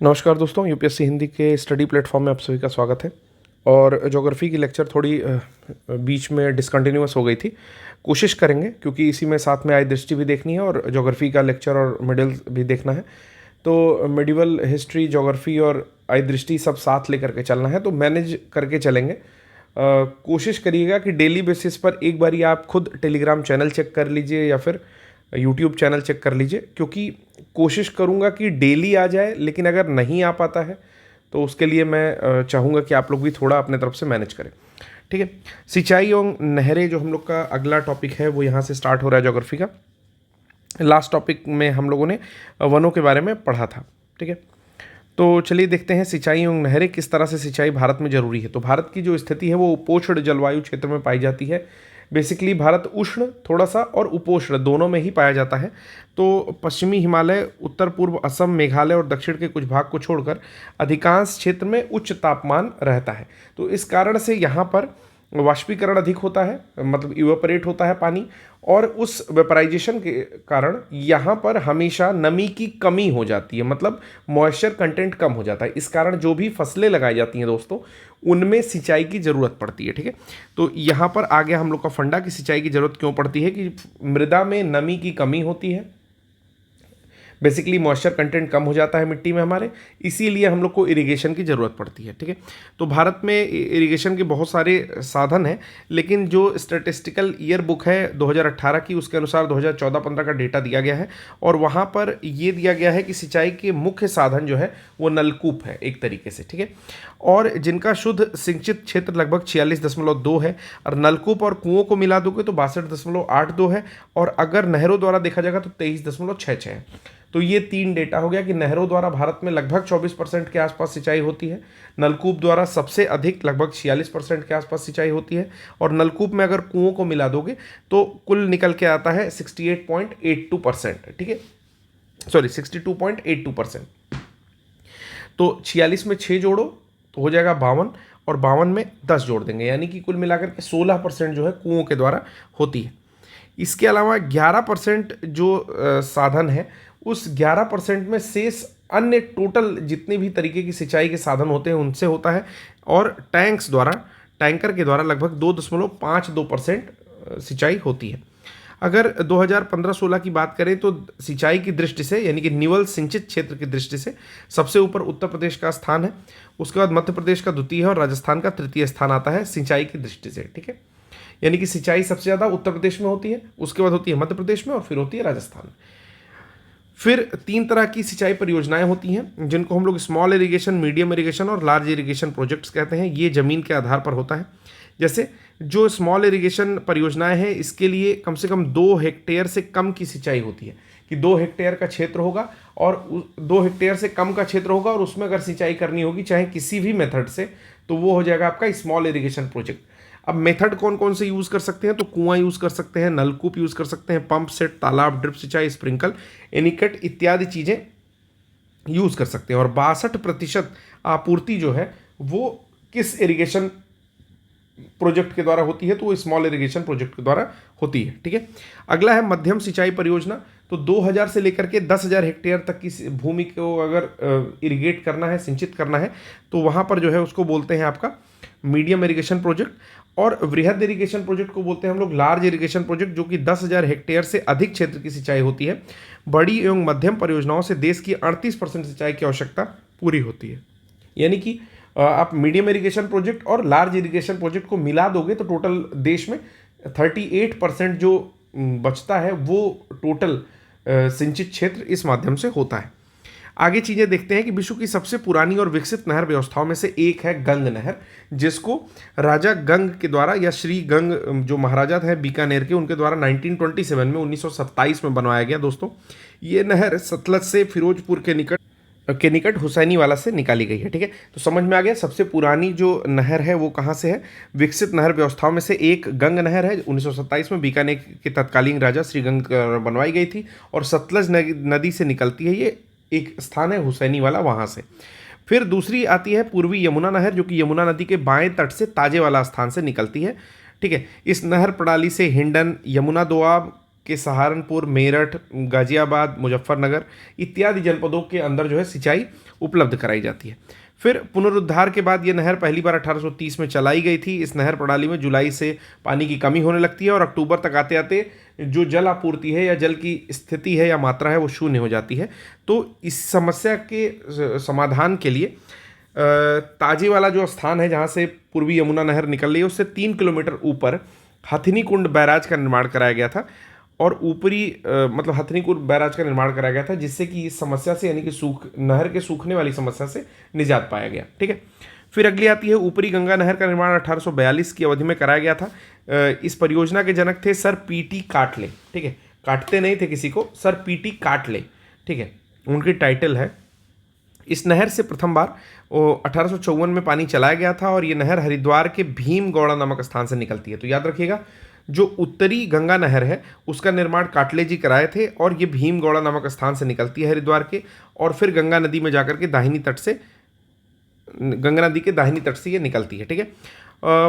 नमस्कार दोस्तों, यूपीएससी हिंदी के स्टडी प्लेटफॉर्म में आप सभी का स्वागत है। और ज्योग्राफी की लेक्चर थोड़ी बीच में डिसकंटिन्यूअस हो गई थी। कोशिश करेंगे क्योंकि इसी में साथ में आई दृष्टि भी देखनी है और ज्योग्राफी का लेक्चर और मिडल भी देखना है। तो मिडिवल हिस्ट्री, ज्योग्राफी और आई दृष्टि सब साथ लेकर के चलना है, तो मैनेज करके चलेंगे। कोशिश करिएगा कि डेली बेसिस पर एक बारी आप खुद टेलीग्राम चैनल चेक कर लीजिए या फिर यूट्यूब चैनल चेक कर लीजिए, क्योंकि कोशिश करूँगा कि डेली आ जाए, लेकिन अगर नहीं आ पाता है तो उसके लिए मैं चाहूँगा कि आप लोग भी थोड़ा अपने तरफ से मैनेज करें। ठीक है। सिंचाई एवं नहरें जो हम लोग का अगला टॉपिक है वो यहाँ से स्टार्ट हो रहा है ज्योग्राफी का। लास्ट टॉपिक में हम लोगों ने वनों के बारे में पढ़ा था। ठीक है, तो चलिए देखते हैं सिंचाई एवं नहरें किस तरह से सिंचाई भारत में जरूरी है। तो भारत की जो स्थिति है वो उपोष्ण जलवायु क्षेत्र में पाई जाती है। बेसिकली भारत उष्ण थोड़ा सा और उपोष्ण दोनों में ही पाया जाता है। तो पश्चिमी हिमालय, उत्तर पूर्व असम, मेघालय और दक्षिण के कुछ भाग को छोड़कर अधिकांश क्षेत्र में उच्च तापमान रहता है। तो इस कारण से यहाँ पर वाष्पीकरण अधिक होता है, मतलब इवेपोरेट होता है पानी, और उस वेपराइजेशन के कारण यहाँ पर हमेशा नमी की कमी हो जाती है, मतलब मॉइस्चर कंटेंट कम हो जाता है। इस कारण जो भी फसलें लगाई जाती हैं दोस्तों, उनमें सिंचाई की ज़रूरत पड़ती है। ठीक है, तो यहाँ पर आ गया हम लोग का फंडा कि सिंचाई की ज़रूरत क्यों पड़ती है, कि मृदा में नमी की कमी होती है। बेसिकली मॉइस्चर कंटेंट कम हो जाता है मिट्टी में हमारे, इसीलिए हम लोग को इरिगेशन की ज़रूरत पड़ती है। ठीक है, तो भारत में इरिगेशन के बहुत सारे साधन हैं, लेकिन जो स्टैटिस्टिकल ईयर बुक है 2018 की, उसके अनुसार 2014-15 का डेटा दिया गया है, और वहाँ पर ये दिया गया है कि सिंचाई के मुख्य साधन जो है वो नलकूप है एक तरीके से। ठीक है, और जिनका शुद्ध सिंचित क्षेत्र लगभग 46.2 है, और नलकूप और कुओं को मिला दोगे तो 62.82 है, और अगर नहरों द्वारा देखा जाएगा तो 23.66 है। तो ये तीन डेटा हो गया कि नहरों द्वारा भारत में लगभग 24% के आसपास सिंचाई होती है, नलकूप द्वारा सबसे अधिक लगभग 46% के आसपास सिंचाई होती है, और नलकूप में अगर कुओं को मिला दोगे तो कुल निकल के आता है 68.82%। ठीक है, सॉरी 62.82%। तो 46 में 6 जोड़ो तो हो जाएगा 52, और 52 में 10 जोड़ देंगे, यानी कि कुल मिलाकर के 16% जो है कुओं के द्वारा होती है। इसके अलावा 11% जो साधन है, उस 11% में शेष अन्य टोटल जितने भी तरीके की सिंचाई के साधन होते हैं उनसे होता है, और टैंकर के द्वारा लगभग 2.52% सिंचाई होती है। अगर 2015-16 की बात करें तो सिंचाई की दृष्टि से, यानी कि निवल सिंचित क्षेत्र की दृष्टि से सबसे ऊपर उत्तर प्रदेश का स्थान है, उसके बाद मध्य प्रदेश का द्वितीय है, और राजस्थान का तृतीय स्थान आता है सिंचाई की दृष्टि से। ठीक है, यानी कि सिंचाई सबसे ज़्यादा उत्तर प्रदेश में होती है, उसके बाद होती है मध्य प्रदेश में, और फिर होती है राजस्थान। फिर 3 तरह की सिंचाई परियोजनाएं होती हैं, जिनको हम लोग स्मॉल इरिगेशन, मीडियम इरिगेशन और लार्ज इरिगेशन प्रोजेक्ट्स कहते हैं। ये ज़मीन के आधार पर होता है। जैसे जो स्मॉल इरिगेशन परियोजनाएं हैं, इसके लिए कम से कम 2 हेक्टेयर से कम की सिंचाई होती है, कि 2 हेक्टेयर का क्षेत्र होगा और 2 हेक्टेयर से कम का क्षेत्र होगा, और उसमें अगर सिंचाई करनी होगी चाहे किसी भी मेथड से, तो वो हो जाएगा आपका स्मॉल इरिगेशन प्रोजेक्ट। अब मेथड कौन कौन से यूज़ कर सकते हैं, तो कुआं यूज़ कर सकते हैं, नलकूप यूज़ कर सकते हैं, पंप सेट, तालाब, ड्रिप सिंचाई, स्प्रिंकल, एनीकट इत्यादि चीज़ें यूज़ कर सकते हैं। और 62% आपूर्ति जो है वो किस इरिगेशन प्रोजेक्ट के द्वारा होती है, तो वो स्मॉल इरिगेशन प्रोजेक्ट के द्वारा होती है। ठीक है, अगला है मध्यम सिंचाई परियोजना। तो 2000 से लेकर के 10,000 हेक्टेयर तक की भूमि को अगर इरिगेट करना है, सिंचित करना है, तो वहाँ पर जो है उसको बोलते हैं आपका मीडियम इरिगेशन प्रोजेक्ट। और वृहद इरिगेशन प्रोजेक्ट को बोलते हैं हम लोग लार्ज इरिगेशन प्रोजेक्ट, जो कि 10,000 हेक्टेयर से अधिक क्षेत्र की सिंचाई होती है। बड़ी एवं मध्यम परियोजनाओं से देश की 38% सिंचाई की आवश्यकता पूरी होती है। यानी कि आप मीडियम इरिगेशन प्रोजेक्ट और लार्ज इरिगेशन प्रोजेक्ट को मिला दोगे तो टोटल देश में 38% जो बचता है वो टोटल सिंचित क्षेत्र इस माध्यम से होता है। आगे चीज़ें देखते हैं कि विश्व की सबसे पुरानी और विकसित नहर व्यवस्थाओं में से एक है गंग नहर, जिसको राजा गंग के द्वारा, या श्री गंग जो महाराजा थे बीकानेर के, उनके द्वारा 1927 में 1927 में बनवाया गया। दोस्तों, ये नहर सतलज से फिरोजपुर के निकट हुसैनीवाला से निकाली गई है। ठीक है, तो समझ में आ गया सबसे पुरानी जो नहर है वो कहाँ से है। विकसित नहर व्यवस्थाओं में से एक गंग नहर है, 1927 में बीकानेर के तत्कालीन राजा श्री गंग बनवाई गई थी, और सतलज नदी से निकलती है। ये एक स्थान है हुसैनीवाला, वहाँ से। फिर दूसरी आती है पूर्वी यमुना नहर, जो कि यमुना नदी के बाएं तट से ताजेवाला स्थान से निकलती है। ठीक है, इस नहर प्रणाली से हिंडन, यमुना दोआब, के सहारनपुर, मेरठ, गाजियाबाद, मुजफ्फरनगर इत्यादि जनपदों के अंदर जो है सिंचाई उपलब्ध कराई जाती है। फिर पुनरुद्धार के बाद ये नहर पहली बार 1830 में चलाई गई थी। इस नहर प्रणाली में जुलाई से पानी की कमी होने लगती है और अक्टूबर तक आते आते जो जल आपूर्ति है या जल की स्थिति है या मात्रा है वो शून्य हो जाती है। तो इस समस्या के समाधान के लिए ताजी वाला जो स्थान है जहाँ से पूर्वी यमुना नहर निकल रही है उससे 3 किलोमीटर ऊपर हथनी कुंड बैराज का निर्माण कराया गया था और ऊपरी मतलब हथनी कुंड बैराज का निर्माण कराया गया था, जिससे कि इस समस्या से यानी कि नहर के सूखने वाली समस्या से निजात पाया गया। ठीक है। फिर अगली आती है ऊपरी गंगा नहर का निर्माण 1842 की अवधि में कराया गया था। इस परियोजना के जनक थे सर पीटी काटले। ठीक है, काटते नहीं थे किसी को, सर पीटी काटले। ठीक है, उनकी टाइटल है। इस नहर से प्रथम बार 1854 में पानी चलाया गया था और ये नहर हरिद्वार के भीमगौड़ा नामक स्थान से निकलती है। तो याद रखिएगा, जो उत्तरी गंगा नहर है उसका निर्माण काटले जी कराए थे और ये भीमगौड़ा नामक स्थान से निकलती है हरिद्वार के, और फिर गंगा नदी में जाकर के गंगा नदी के दाहिनी तट से ये निकलती है। ठीक है।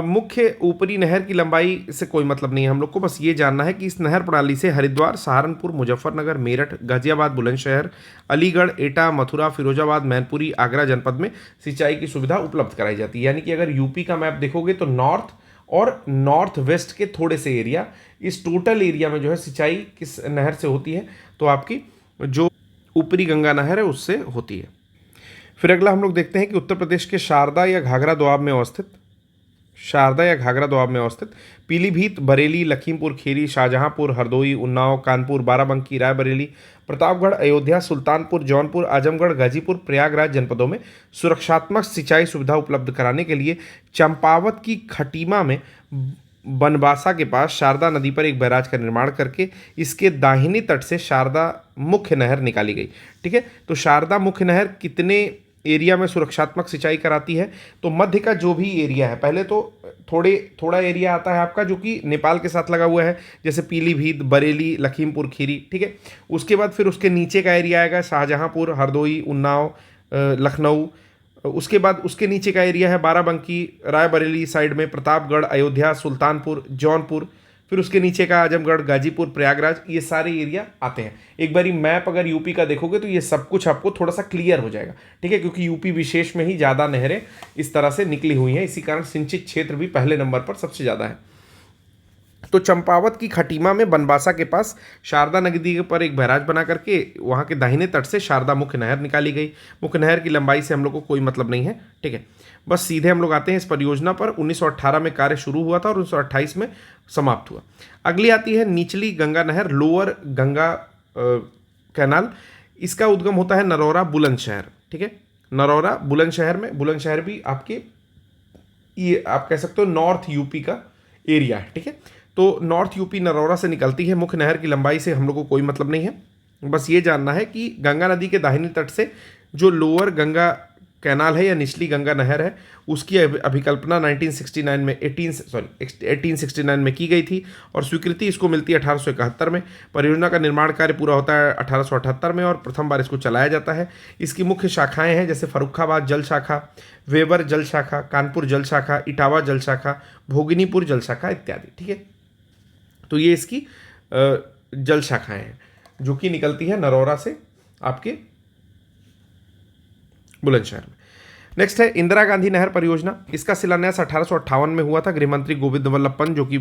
मुख्य ऊपरी नहर की लंबाई से कोई मतलब नहीं है हम लोग को, बस ये जानना है कि इस नहर प्रणाली से हरिद्वार, सहारनपुर, मुजफ्फरनगर, मेरठ, गाजियाबाद, बुलंदशहर, अलीगढ़, एटा, मथुरा, फिरोजाबाद, मैनपुरी, आगरा जनपद में सिंचाई की सुविधा उपलब्ध कराई जाती है। यानी कि अगर यूपी का मैप देखोगे तो नॉर्थ और नॉर्थ वेस्ट के थोड़े से एरिया, इस टोटल एरिया में जो है सिंचाई किस नहर से होती है, तो आपकी जो ऊपरी गंगा नहर है उससे होती है। फिर अगला हम लोग देखते हैं कि उत्तर प्रदेश के शारदा या घाघरा दोआब में अवस्थित पीलीभीत, बरेली, लखीमपुर खीरी, शाहजहांपुर, हरदोई, उन्नाव, कानपुर, बाराबंकी, रायबरेली, प्रतापगढ़, अयोध्या, सुल्तानपुर, जौनपुर, आजमगढ़, गाजीपुर, प्रयागराज जनपदों में सुरक्षात्मक सिंचाई सुविधा उपलब्ध कराने के लिए चंपावत की खटीमा में बनबासा के पास शारदा नदी पर एक बैराज का निर्माण करके इसके दाहिने तट से शारदा मुख्य नहर निकाली गई। ठीक है। तो शारदा मुख्य नहर कितने एरिया में सुरक्षात्मक सिंचाई कराती है? तो मध्य का जो भी एरिया है, पहले तो थोड़ा एरिया आता है आपका जो कि नेपाल के साथ लगा हुआ है, जैसे पीलीभीत, बरेली, लखीमपुर खीरी। ठीक है। उसके बाद फिर उसके नीचे का एरिया आएगा शाहजहांपुर, हरदोई, उन्नाव, लखनऊ। उसके बाद उसके नीचे का एरिया है बाराबंकी, रायबरेली साइड में, प्रतापगढ़, अयोध्या, सुल्तानपुर, जौनपुर। फिर उसके नीचे का आजमगढ़, गाजीपुर, प्रयागराज, ये सारे एरिया आते हैं। एक बारी मैप अगर यूपी का देखोगे तो ये सब कुछ आपको थोड़ा सा क्लियर हो जाएगा। ठीक है, क्योंकि यूपी विशेष में ही ज़्यादा नहरें इस तरह से निकली हुई हैं, इसी कारण सिंचित क्षेत्र भी पहले नंबर पर सबसे ज़्यादा है। तो चंपावत की खटीमा में बनबासा के पास शारदा नदी पर एक बैराज बना करके वहाँ के दाहिने तट से शारदा मुख्य नहर निकाली गई। मुख्य नहर की लंबाई से हम लोग को कोई मतलब नहीं है। ठीक है, बस सीधे हम लोग आते हैं इस परियोजना पर। 1918 में कार्य शुरू हुआ था और 1928 में समाप्त हुआ। अगली आती है निचली गंगा नहर, लोअर गंगा कैनाल। इसका उद्गम होता है नरौरा, बुलंदशहर। ठीक है, नरौरा, बुलंदशहर में, बुलंदशहर भी आपके ये आप कह सकते हो नॉर्थ यूपी का एरिया है। ठीक है, तो नॉर्थ यूपी नरौरा से निकलती है। मुख्य नहर की लंबाई से हम लोग को कोई मतलब नहीं है, बस ये जानना है कि गंगा नदी के दाहिने तट से जो लोअर गंगा कैनाल है या निचली गंगा नहर है उसकी अभिकल्पना 1869 में की गई थी और स्वीकृति इसको मिलती है 1871 में। परियोजना का निर्माण कार्य पूरा होता है 1878 में और प्रथम बार इसको चलाया जाता है। इसकी मुख्य शाखाएं हैं जैसे फर्रुखाबाद जल शाखा, वेबर जल शाखा, कानपुर जल शाखा, इटावा जल शाखा, भोगिनीपुर जल शाखा इत्यादि। ठीक है, तो ये इसकी जल शाखाएं हैं जो कि निकलती है नरौरा से आपके बुलंदशहर में। नेक्स्ट है इंदिरा गांधी नहर परियोजना। इसका शिलान्यास 1858 में हुआ था। गृहमंत्री गोविंद वल्लभ पंत, जो कि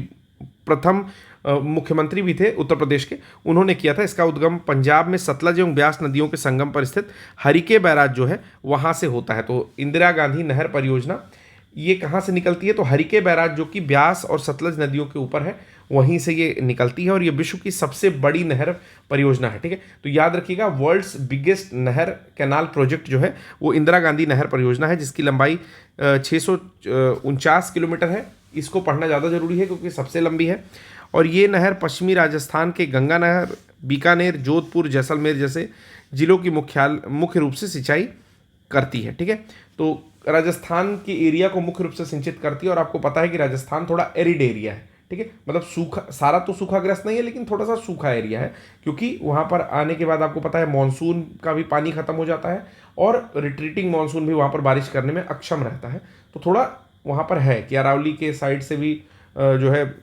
प्रथम मुख्यमंत्री भी थे उत्तर प्रदेश के, उन्होंने किया था। इसका उद्गम पंजाब में सतलज एवं ब्यास नदियों के संगम पर स्थित हरिके बैराज जो है वहाँ से होता है। तो इंदिरा गांधी नहर परियोजना ये कहाँ से निकलती है? तो हरिके बैराज जो कि ब्यास और सतलज नदियों के ऊपर है, वहीं से ये निकलती है और ये विश्व की सबसे बड़ी नहर परियोजना है। ठीक है, तो याद रखिएगा वर्ल्ड्स बिगेस्ट नहर कैनाल प्रोजेक्ट जो है वो इंदिरा गांधी नहर परियोजना है, जिसकी लंबाई 649 किलोमीटर है। इसको पढ़ना ज़्यादा जरूरी है क्योंकि सबसे लंबी है। और ये नहर पश्चिमी राजस्थान के गंगा नहर, बीकानेर, जोधपुर, जैसलमेर जैसे जिलों की मुख्य रूप से सिंचाई करती है। ठीक है, तो राजस्थान के एरिया को मुख्य रूप से सिंचित करती है और आपको पता है कि राजस्थान थोड़ा एरिड एरिया है। ठीक है, मतलब सूखा, सारा तो सूखाग्रस्त नहीं है लेकिन थोड़ा सा सूखा एरिया है, क्योंकि वहाँ पर आने के बाद आपको पता है मॉनसून का भी पानी खत्म हो जाता है और रिट्रीटिंग मॉनसून भी वहाँ पर बारिश करने में अक्षम रहता है। तो थोड़ा वहाँ पर है कि अरावली के साइड से भी जो है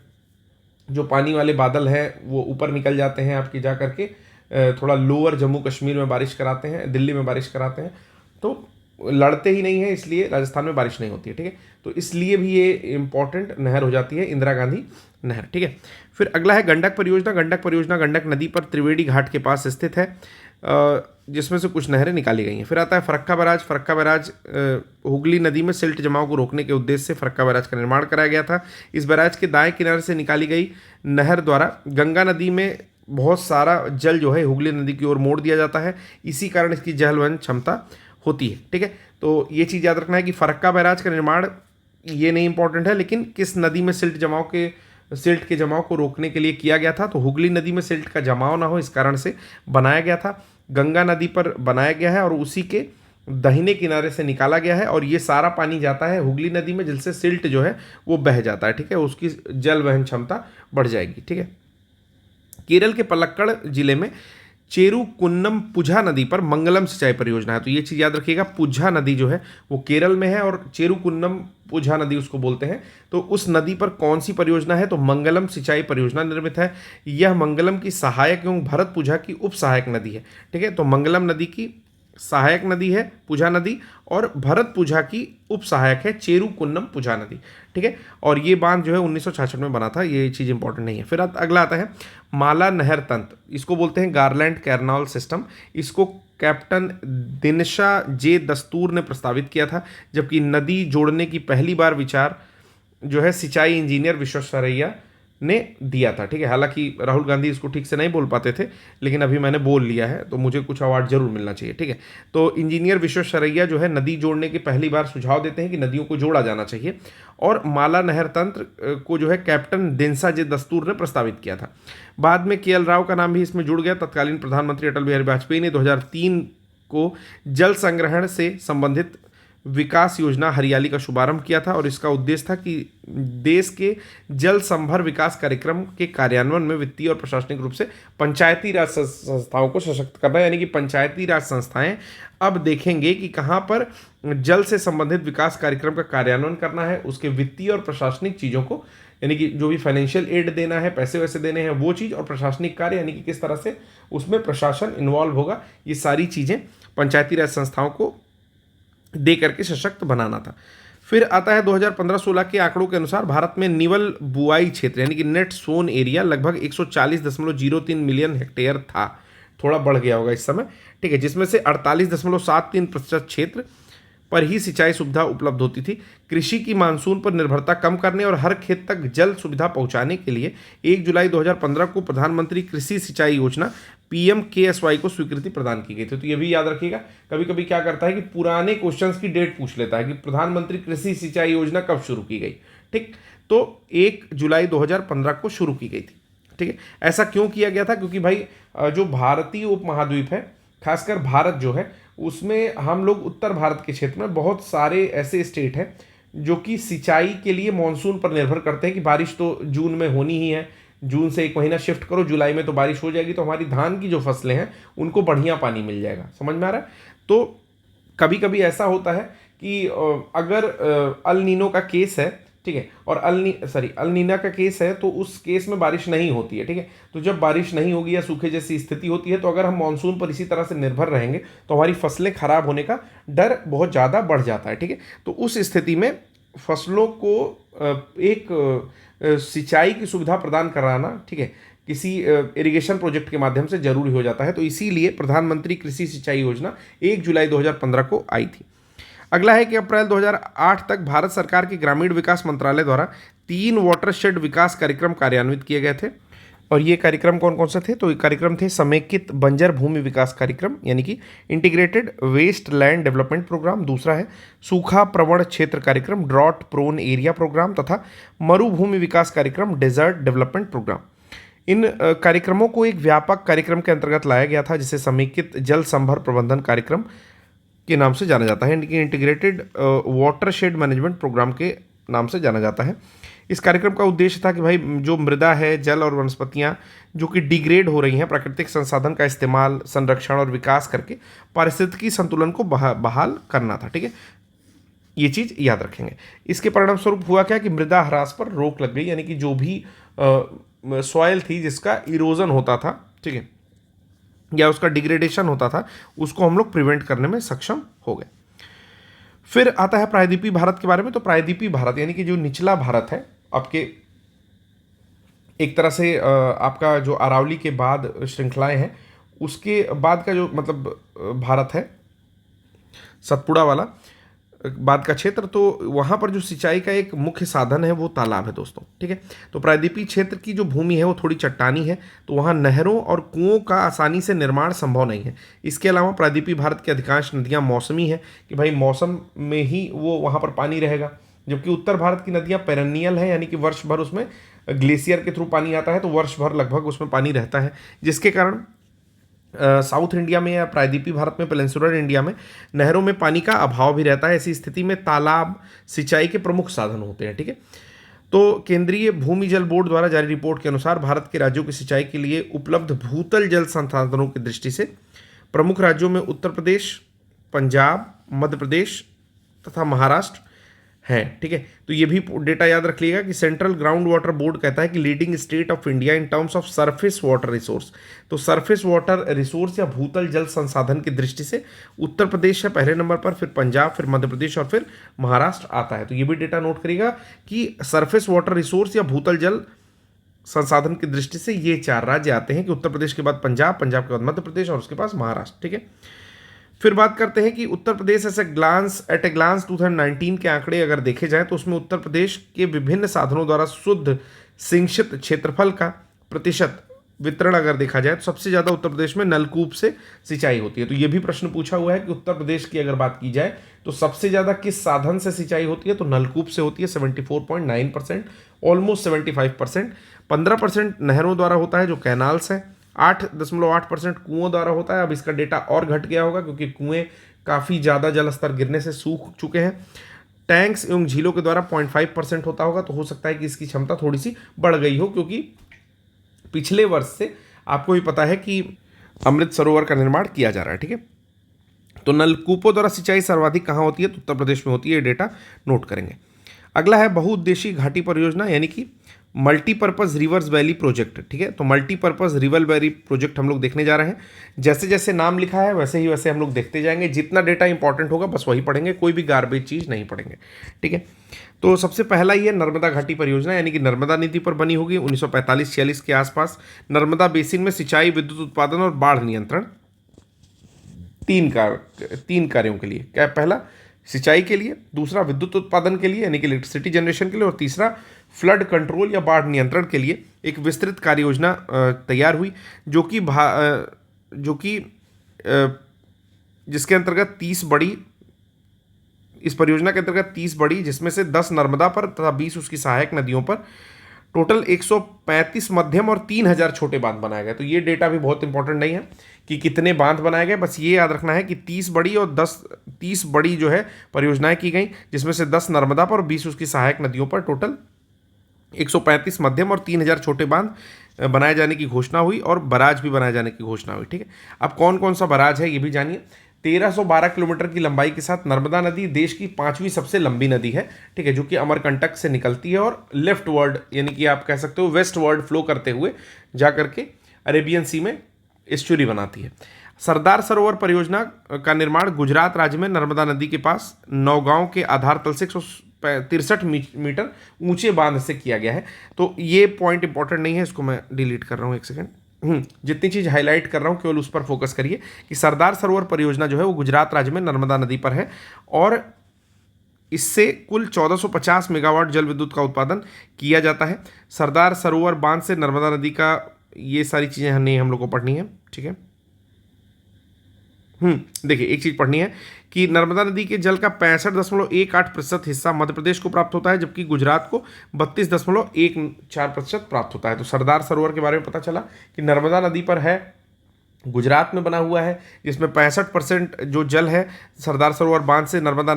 जो पानी वाले बादल हैं वो ऊपर निकल जाते हैं आपकी जा करके थोड़ा लोअर जम्मू कश्मीर में बारिश कराते हैं, दिल्ली में बारिश कराते हैं, तो लड़ते ही नहीं है, इसलिए राजस्थान में बारिश नहीं होती है। ठीक है, तो इसलिए भी ये इंपॉर्टेंट नहर हो जाती है इंदिरा गांधी नहर। ठीक है, फिर अगला है गंडक परियोजना। गंडक परियोजना गंडक नदी पर त्रिवेणी घाट के पास स्थित है, जिसमें से कुछ नहरें निकाली गई हैं। फिर आता है फरक्का बैराज। फरक्का बैराज हुगली नदी में सिल्ट जमाव को रोकने के उद्देश्य से फरक्का बैराज का निर्माण कराया गया था। इस बैराज के दाएं किनारे से निकाली गई नहर द्वारा गंगा नदी में बहुत सारा जल जो है हुगली नदी की ओर मोड़ दिया जाता है, इसी कारण इसकी जलवहन क्षमता होती है। ठीक है, तो ये चीज़ याद रखना है कि फरक्का बैराज का निर्माण ये नहीं इंपॉर्टेंट है, लेकिन किस नदी में सिल्ट के जमाव को रोकने के लिए किया गया था, तो हुगली नदी में सिल्ट का जमाव ना हो इस कारण से बनाया गया था। गंगा नदी पर बनाया गया है और उसी के दाहिने किनारे से निकाला गया है, और ये सारा पानी जाता है हुगली नदी में, जिससे सिल्ट जो है वो बह जाता है। ठीक है, उसकी जल वहन क्षमता बढ़ जाएगी। ठीक है, केरल के पलक्कड़ जिले में चेरुकुन्नम पुझा नदी पर मंगलम सिंचाई परियोजना है। तो ये चीज़ याद रखिएगा, पुझा नदी जो है वो केरल में है और चेरुकुन्नम पुझा नदी उसको बोलते हैं। तो उस नदी पर कौन सी परियोजना है, तो मंगलम सिंचाई परियोजना निर्मित है। यह मंगलम की सहायक एवं भरत पुझा की उप सहायक नदी है। ठीक है, तो मंगलम नदी की सहायक नदी है पुझा नदी, और भरत पुझा की उप सहायक है चेरुकुन्नम पुझा नदी। ठीक है, और ये बांध जो है 1966 में बना था, ये चीज़ इंपॉर्टेंट नहीं है। फिर अगला आता है माला नहर तंत्र, इसको बोलते हैं गारलैंड कैनाल सिस्टम। इसको कैप्टन दिनशा जे दस्तूर ने प्रस्तावित किया था, जबकि नदी जोड़ने की पहली बार विचार जो है सिंचाई इंजीनियर विश्वेश्वरैया ने दिया था। ठीक है, हालांकि राहुल गांधी इसको ठीक से नहीं बोल पाते थे, लेकिन अभी मैंने बोल लिया है तो मुझे कुछ अवार्ड जरूर मिलना चाहिए। ठीक है, तो इंजीनियर विश्वेश्वरैया जो है नदी जोड़ने के पहली बार सुझाव देते हैं कि नदियों को जोड़ा जाना चाहिए, और माला नहर तंत्र को जो है कैप्टन दिनशा जे दस्तूर ने प्रस्तावित किया था। बाद में के एल राव का नाम भी इसमें जुड़ गया। तत्कालीन प्रधानमंत्री अटल बिहारी वाजपेयी ने 2003 को जल संग्रहण से संबंधित विकास योजना हरियाली का शुभारंभ किया था, और इसका उद्देश्य था कि देश के जल संभर विकास कार्यक्रम के कार्यान्वयन में वित्तीय और प्रशासनिक रूप से पंचायती राज संस्थाओं को सशक्त करना। यानी कि पंचायती राज संस्थाएं अब देखेंगे कि कहाँ पर जल से संबंधित विकास कार्यक्रम का कार्यान्वयन करना है, उसके वित्तीय और प्रशासनिक चीज़ों को, यानी कि जो भी फाइनेंशियल एड देना है, पैसे वैसे देने हैं वो चीज़, और प्रशासनिक कार्य यानी कि किस तरह से उसमें प्रशासन इन्वॉल्व होगा, ये सारी चीज़ें पंचायती राज संस्थाओं को दे करके सशक्त बनाना था। फिर आता है 2015-16 के आंकड़ों के अनुसार भारत में निवल बुआई क्षेत्र यानी कि नेट सोन एरिया लगभग 140.03 मिलियन हेक्टेयर था, थोड़ा बढ़ गया होगा इस समय। ठीक है, जिसमें से 48.73% क्षेत्र पर ही सिंचाई सुविधा उपलब्ध होती थी। कृषि की मानसून पर निर्भरता कम करने और हर खेत तक जल सुविधा पहुंचाने के लिए 1 जुलाई 2015 को प्रधानमंत्री कृषि सिंचाई योजना PMKSY को स्वीकृति प्रदान की गई थी। तो ये भी याद रखिएगा, कभी कभी क्या करता है कि पुराने क्वेश्चंस की डेट पूछ लेता है कि प्रधानमंत्री कृषि सिंचाई योजना कब शुरू की गई। ठीक, तो 1 जुलाई 2015 को शुरू की गई थी। ठीक है, ऐसा क्यों किया गया था, क्योंकि भाई जो भारतीय उपमहाद्वीप है, खासकर भारत जो है, उसमें हम लोग उत्तर भारत के क्षेत्र में बहुत सारे ऐसे स्टेट हैं जो कि सिंचाई के लिए मानसून पर निर्भर करते हैं कि बारिश तो जून में होनी ही है, जून से एक महीना शिफ्ट करो, जुलाई में तो बारिश हो जाएगी, तो हमारी धान की जो फसलें हैं उनको बढ़िया पानी मिल जाएगा। समझ में आ रहा है? तो कभी कभी ऐसा होता है कि अगर अल नीनो का केस है, ठीक है, और अल नीना का केस है, तो उस केस में बारिश नहीं होती है। ठीक है, तो जब बारिश नहीं होगी या सूखे जैसी स्थिति होती है, तो अगर हम मानसून पर इसी तरह से निर्भर रहेंगे तो हमारी फसलें खराब होने का डर बहुत ज़्यादा बढ़ जाता है। ठीक है, तो उस स्थिति में फसलों को एक सिंचाई की सुविधा प्रदान कराना, ठीक है, किसी इरिगेशन प्रोजेक्ट के माध्यम से जरूरी हो जाता है। तो इसीलिए प्रधानमंत्री कृषि सिंचाई योजना 1 जुलाई 2015 को आई थी। अगला है कि अप्रैल 2008 तक भारत सरकार के ग्रामीण विकास मंत्रालय द्वारा 3 वाटरशेड विकास कार्यक्रम कार्यान्वित किए गए थे। और ये कार्यक्रम कौन कौन से थे, तो ये कार्यक्रम थे समेकित बंजर भूमि विकास कार्यक्रम यानी कि integrated wasteland development programme, दूसरा है सूखा प्रवण क्षेत्र कार्यक्रम ड्रॉट प्रोन एरिया प्रोग्राम, तथा मरुभूमि विकास कार्यक्रम डेजर्ट डेवलपमेंट प्रोग्राम। इन कार्यक्रमों को एक व्यापक कार्यक्रम के अंतर्गत लाया गया था, जिसे समेकित जल संभर प्रबंधन कार्यक्रम के नाम से जाना जाता है, इंटीग्रेटेड वाटरशेड मैनेजमेंट प्रोग्राम के नाम से जाना जाता है। इस कार्यक्रम का उद्देश्य था कि भाई जो मृदा है, जल और वनस्पतियां जो कि डिग्रेड हो रही हैं, प्राकृतिक संसाधन का इस्तेमाल, संरक्षण और विकास करके पारिस्थितिकी संतुलन को बहाल करना था। ठीक है, ये चीज़ याद रखेंगे। इसके परिणाम स्वरूप हुआ क्या कि मृदा ह्रास पर रोक लग गई, यानी कि जो भी सॉयल थी जिसका इरोजन होता था, ठीक है, या उसका डिग्रेडेशन होता था, उसको हम लोग प्रिवेंट करने में सक्षम हो गए। फिर आता है प्रायद्वीपीय भारत के बारे में। तो प्रायद्वीपीय भारत यानी कि जो निचला भारत है आपके, एक तरह से आपका जो अरावली के बाद श्रृंखलाएं हैं उसके बाद का जो मतलब भारत है, सतपुड़ा वाला बाद का क्षेत्र, तो वहाँ पर जो सिंचाई का एक मुख्य साधन है वो तालाब है दोस्तों, ठीक है। तो प्रायद्वीपीय क्षेत्र की जो भूमि है वो थोड़ी चट्टानी है, तो वहाँ नहरों और कुओं का आसानी से निर्माण संभव नहीं है। इसके अलावा प्रायद्वीपीय भारत की अधिकांश नदियाँ मौसमी हैं कि भाई मौसम में ही वो वहाँ पर पानी रहेगा, जबकि उत्तर भारत की नदियाँ पेरेनियल है, यानी कि वर्ष भर उसमें ग्लेशियर के थ्रू पानी आता है, तो वर्ष भर लगभग उसमें पानी रहता है, जिसके कारण साउथ इंडिया में या प्रायद्वीपीय भारत में, पेनिनसुलर इंडिया में नहरों में पानी का अभाव भी रहता है। ऐसी स्थिति में तालाब सिंचाई के प्रमुख साधन होते हैं, ठीक है। तो केंद्रीय भूमि जल बोर्ड द्वारा जारी रिपोर्ट के अनुसार भारत के राज्यों की सिंचाई के लिए उपलब्ध भूतल जल संसाधनों की दृष्टि से प्रमुख राज्यों में उत्तर प्रदेश, पंजाब, मध्य प्रदेश तथा महाराष्ट्र है, ठीक है। तो ये भी डेटा याद रख लीजिएगा कि सेंट्रल ग्राउंड वाटर बोर्ड कहता है कि leading state of India in terms of surface water resource. तो सरफेस वाटर रिसोर्स या भूतल जल संसाधन की दृष्टि से उत्तर प्रदेश है पहले नंबर पर, फिर पंजाब, फिर मध्य प्रदेश और फिर महाराष्ट्र आता है। तो ये भी डेटा नोट करिएगा कि सरफेस वाटर रिसोर्स या भूतल जल संसाधन की दृष्टि से ये 4 राज्य आते हैं कि उत्तर प्रदेश के बाद पंजाब, पंजाब के बाद मध्य प्रदेश और उसके पास महाराष्ट्र, ठीक है। फिर बात करते हैं कि Uttar Pradesh eight a glance 2019 के आंकड़े अगर देखे जाएं तो उसमें उत्तर प्रदेश के विभिन्न साधनों द्वारा शुद्ध सिंचित क्षेत्रफल का प्रतिशत वितरण अगर देखा जाए तो सबसे ज़्यादा उत्तर प्रदेश में नलकूप से सिंचाई होती है। तो ये भी प्रश्न पूछा हुआ है कि उत्तर प्रदेश की अगर बात की जाए तो सबसे ज़्यादा किस साधन से सिंचाई होती है, तो नलकूप से होती है 74.9%, ऑलमोस्ट 75%। 15% नहरों द्वारा होता है जो कैनाल्स है, 8.8% कुओं द्वारा होता है। अब इसका डेटा और घट गया होगा क्योंकि कुएं काफ़ी ज़्यादा जल स्तर गिरने से सूख चुके हैं। टैंक्स एवं झीलों के द्वारा 0.5% होता होगा, तो हो सकता है कि इसकी क्षमता थोड़ी सी बढ़ गई हो, क्योंकि पिछले वर्ष से आपको भी पता है कि अमृत सरोवर का निर्माण किया जा रहा है, ठीक है। तो नलकूपों द्वारा सिंचाई सर्वाधिक कहाँ होती है, तो उत्तर प्रदेश में होती है, ये डेटा नोट करेंगे। अगला है बहुउद्देशीय घाटी परियोजना यानी कि मल्टीपर्पज़ रिवर्स वैली प्रोजेक्ट, ठीक है। तो मल्टीपर्पज़ रिवर वैली प्रोजेक्ट हम लोग देखने जा रहे हैं। जैसे जैसे नाम लिखा है वैसे ही वैसे हम लोग देखते जाएंगे, जितना डेटा इंपॉर्टेंट होगा बस वही पढ़ेंगे, कोई भी गार्बेज चीज़ नहीं पढ़ेंगे, ठीक है। तो सबसे पहला ही है नर्मदा घाटी परियोजना, यानी कि नर्मदा नदी पर बनी होगी 1945-46 के आसपास। नर्मदा बेसिन में सिंचाई, विद्युत उत्पादन और बाढ़ नियंत्रण, तीन कार्यों के लिए, क्या पहला सिंचाई के लिए, दूसरा विद्युत उत्पादन के लिए यानी कि इलेक्ट्रिसिटी जनरेशन के लिए, और तीसरा फ्लड कंट्रोल या बाढ़ नियंत्रण के लिए एक विस्तृत कार्य योजना तैयार हुई, जो कि जिसके अंतर्गत 30 बड़ी, इस परियोजना के अंतर्गत 30 बड़ी, जिसमें से 10 नर्मदा पर तथा 20 उसकी सहायक नदियों पर, टोटल 135 मध्यम और 3000 छोटे बांध बनाए गए। तो ये डेटा भी बहुत इंपॉर्टेंट नहीं है कि कितने बांध बनाए गए, बस ये याद रखना है कि 30 बड़ी और 30 बड़ी जो है परियोजनाएं की गई, जिसमें से 10 नर्मदा पर और 20 उसकी सहायक नदियों पर, टोटल 135 मध्यम और 3000 छोटे बांध बनाए जाने की घोषणा हुई और बराज भी बनाए जाने की घोषणा हुई, ठीक है। अब कौन कौन सा बराज है ये भी जानिए। 1312 किलोमीटर की लंबाई के साथ नर्मदा नदी देश की 5वीं सबसे लंबी नदी है, ठीक है, जो कि अमरकंटक से निकलती है और लेफ्ट वर्ड यानी कि आप कह सकते हो वेस्ट वर्ड फ्लो करते हुए जा करके अरेबियन सी में एस्चुरी बनाती है। सरदार सरोवर परियोजना का निर्माण गुजरात राज्य में नर्मदा नदी के पास नौगांव के आधार तल से 163 मीटर ऊंचे बांध से किया गया है। तो ये पॉइंट इंपॉर्टेंट नहीं है, इसको मैं डिलीट कर रहा हूँ, एक सेकेंड। जितनी चीज़ हाईलाइट कर रहा हूँ केवल उस पर फोकस करिए कि सरदार सरोवर परियोजना जो है वो गुजरात राज्य में नर्मदा नदी पर है और इससे कुल 1450 मेगावाट जल विद्युत का उत्पादन किया जाता है। सरदार सरोवर बांध से नर्मदा नदी का, ये सारी चीज़ें नहीं हम लोग को पढ़नी है, ठीक है। देखिए एक चीज़ पढ़नी है कि नर्मदा नदी के जल का 65.18% हिस्सा मध्य प्रदेश को प्राप्त होता है, जबकि गुजरात को 32.14% प्राप्त होता है। तो सरदार सरोवर के बारे में पता चला कि नर्मदा नदी पर है, गुजरात में बना हुआ है, जिसमें 65% जो जल है सरदार सरोवर बांध से नर्मदा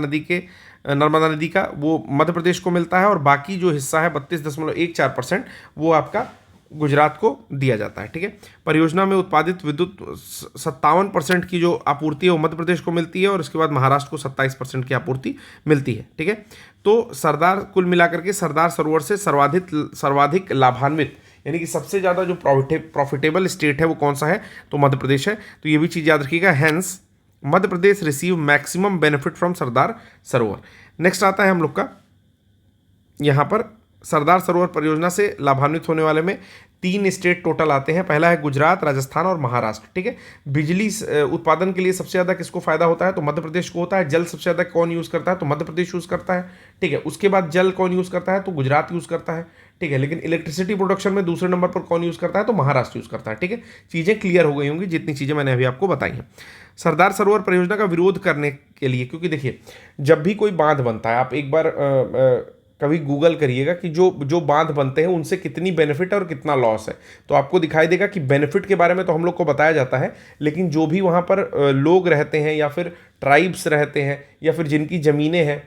नदी का वो मध्य प्रदेश को मिलता है और बाकी जो हिस्सा है 32.14% वो आपका गुजरात को दिया जाता है, ठीक है। परियोजना में उत्पादित विद्युत 57% की जो आपूर्ति है वो मध्य प्रदेश को मिलती है और इसके बाद महाराष्ट्र को 27% की आपूर्ति मिलती है, ठीक है। तो कुल मिलाकर के सरदार सरोवर से सर्वाधिक लाभान्वित यानी कि सबसे ज़्यादा जो प्रॉफिटेबल स्टेट है वो कौन सा है, तो मध्य प्रदेश है। तो ये भी चीज़ याद रखिएगा, hence Madhya Pradesh receive maximum benefit from Sardar Sarovar. Next आता है हम लोग का यहाँ पर सरदार सरोवर परियोजना से लाभान्वित होने वाले में 3 स्टेट टोटल आते हैं। पहला है गुजरात, राजस्थान और महाराष्ट्र। ठीक है, बिजली उत्पादन के लिए सबसे ज़्यादा किसको फायदा होता है, तो मध्य प्रदेश को होता है। जल सबसे ज़्यादा कौन यूज़ करता है, तो मध्य प्रदेश यूज़ करता है। ठीक है, उसके बाद जल कौन यूज़ करता है, तो गुजरात यूज़ करता है। ठीक है, लेकिन इलेक्ट्रिसिटी प्रोडक्शन में दूसरे नंबर पर कौन यूज़ करता है, तो महाराष्ट्र यूज़ करता है। ठीक है, चीज़ें क्लियर हो गई होंगी जितनी चीज़ें मैंने अभी आपको बताई हैं। सरदार सरोवर परियोजना का विरोध करने के लिए, क्योंकि देखिए जब भी कोई बांध बनता है, आप एक बार कभी गूगल करिएगा कि जो बांध बनते हैं उनसे कितनी बेनिफिट है और कितना लॉस है, तो आपको दिखाई देगा कि बेनिफिट के बारे में तो हम लोग को बताया जाता है, लेकिन जो भी वहाँ पर लोग रहते हैं या फिर ट्राइब्स रहते हैं या फिर जिनकी ज़मीनें हैं,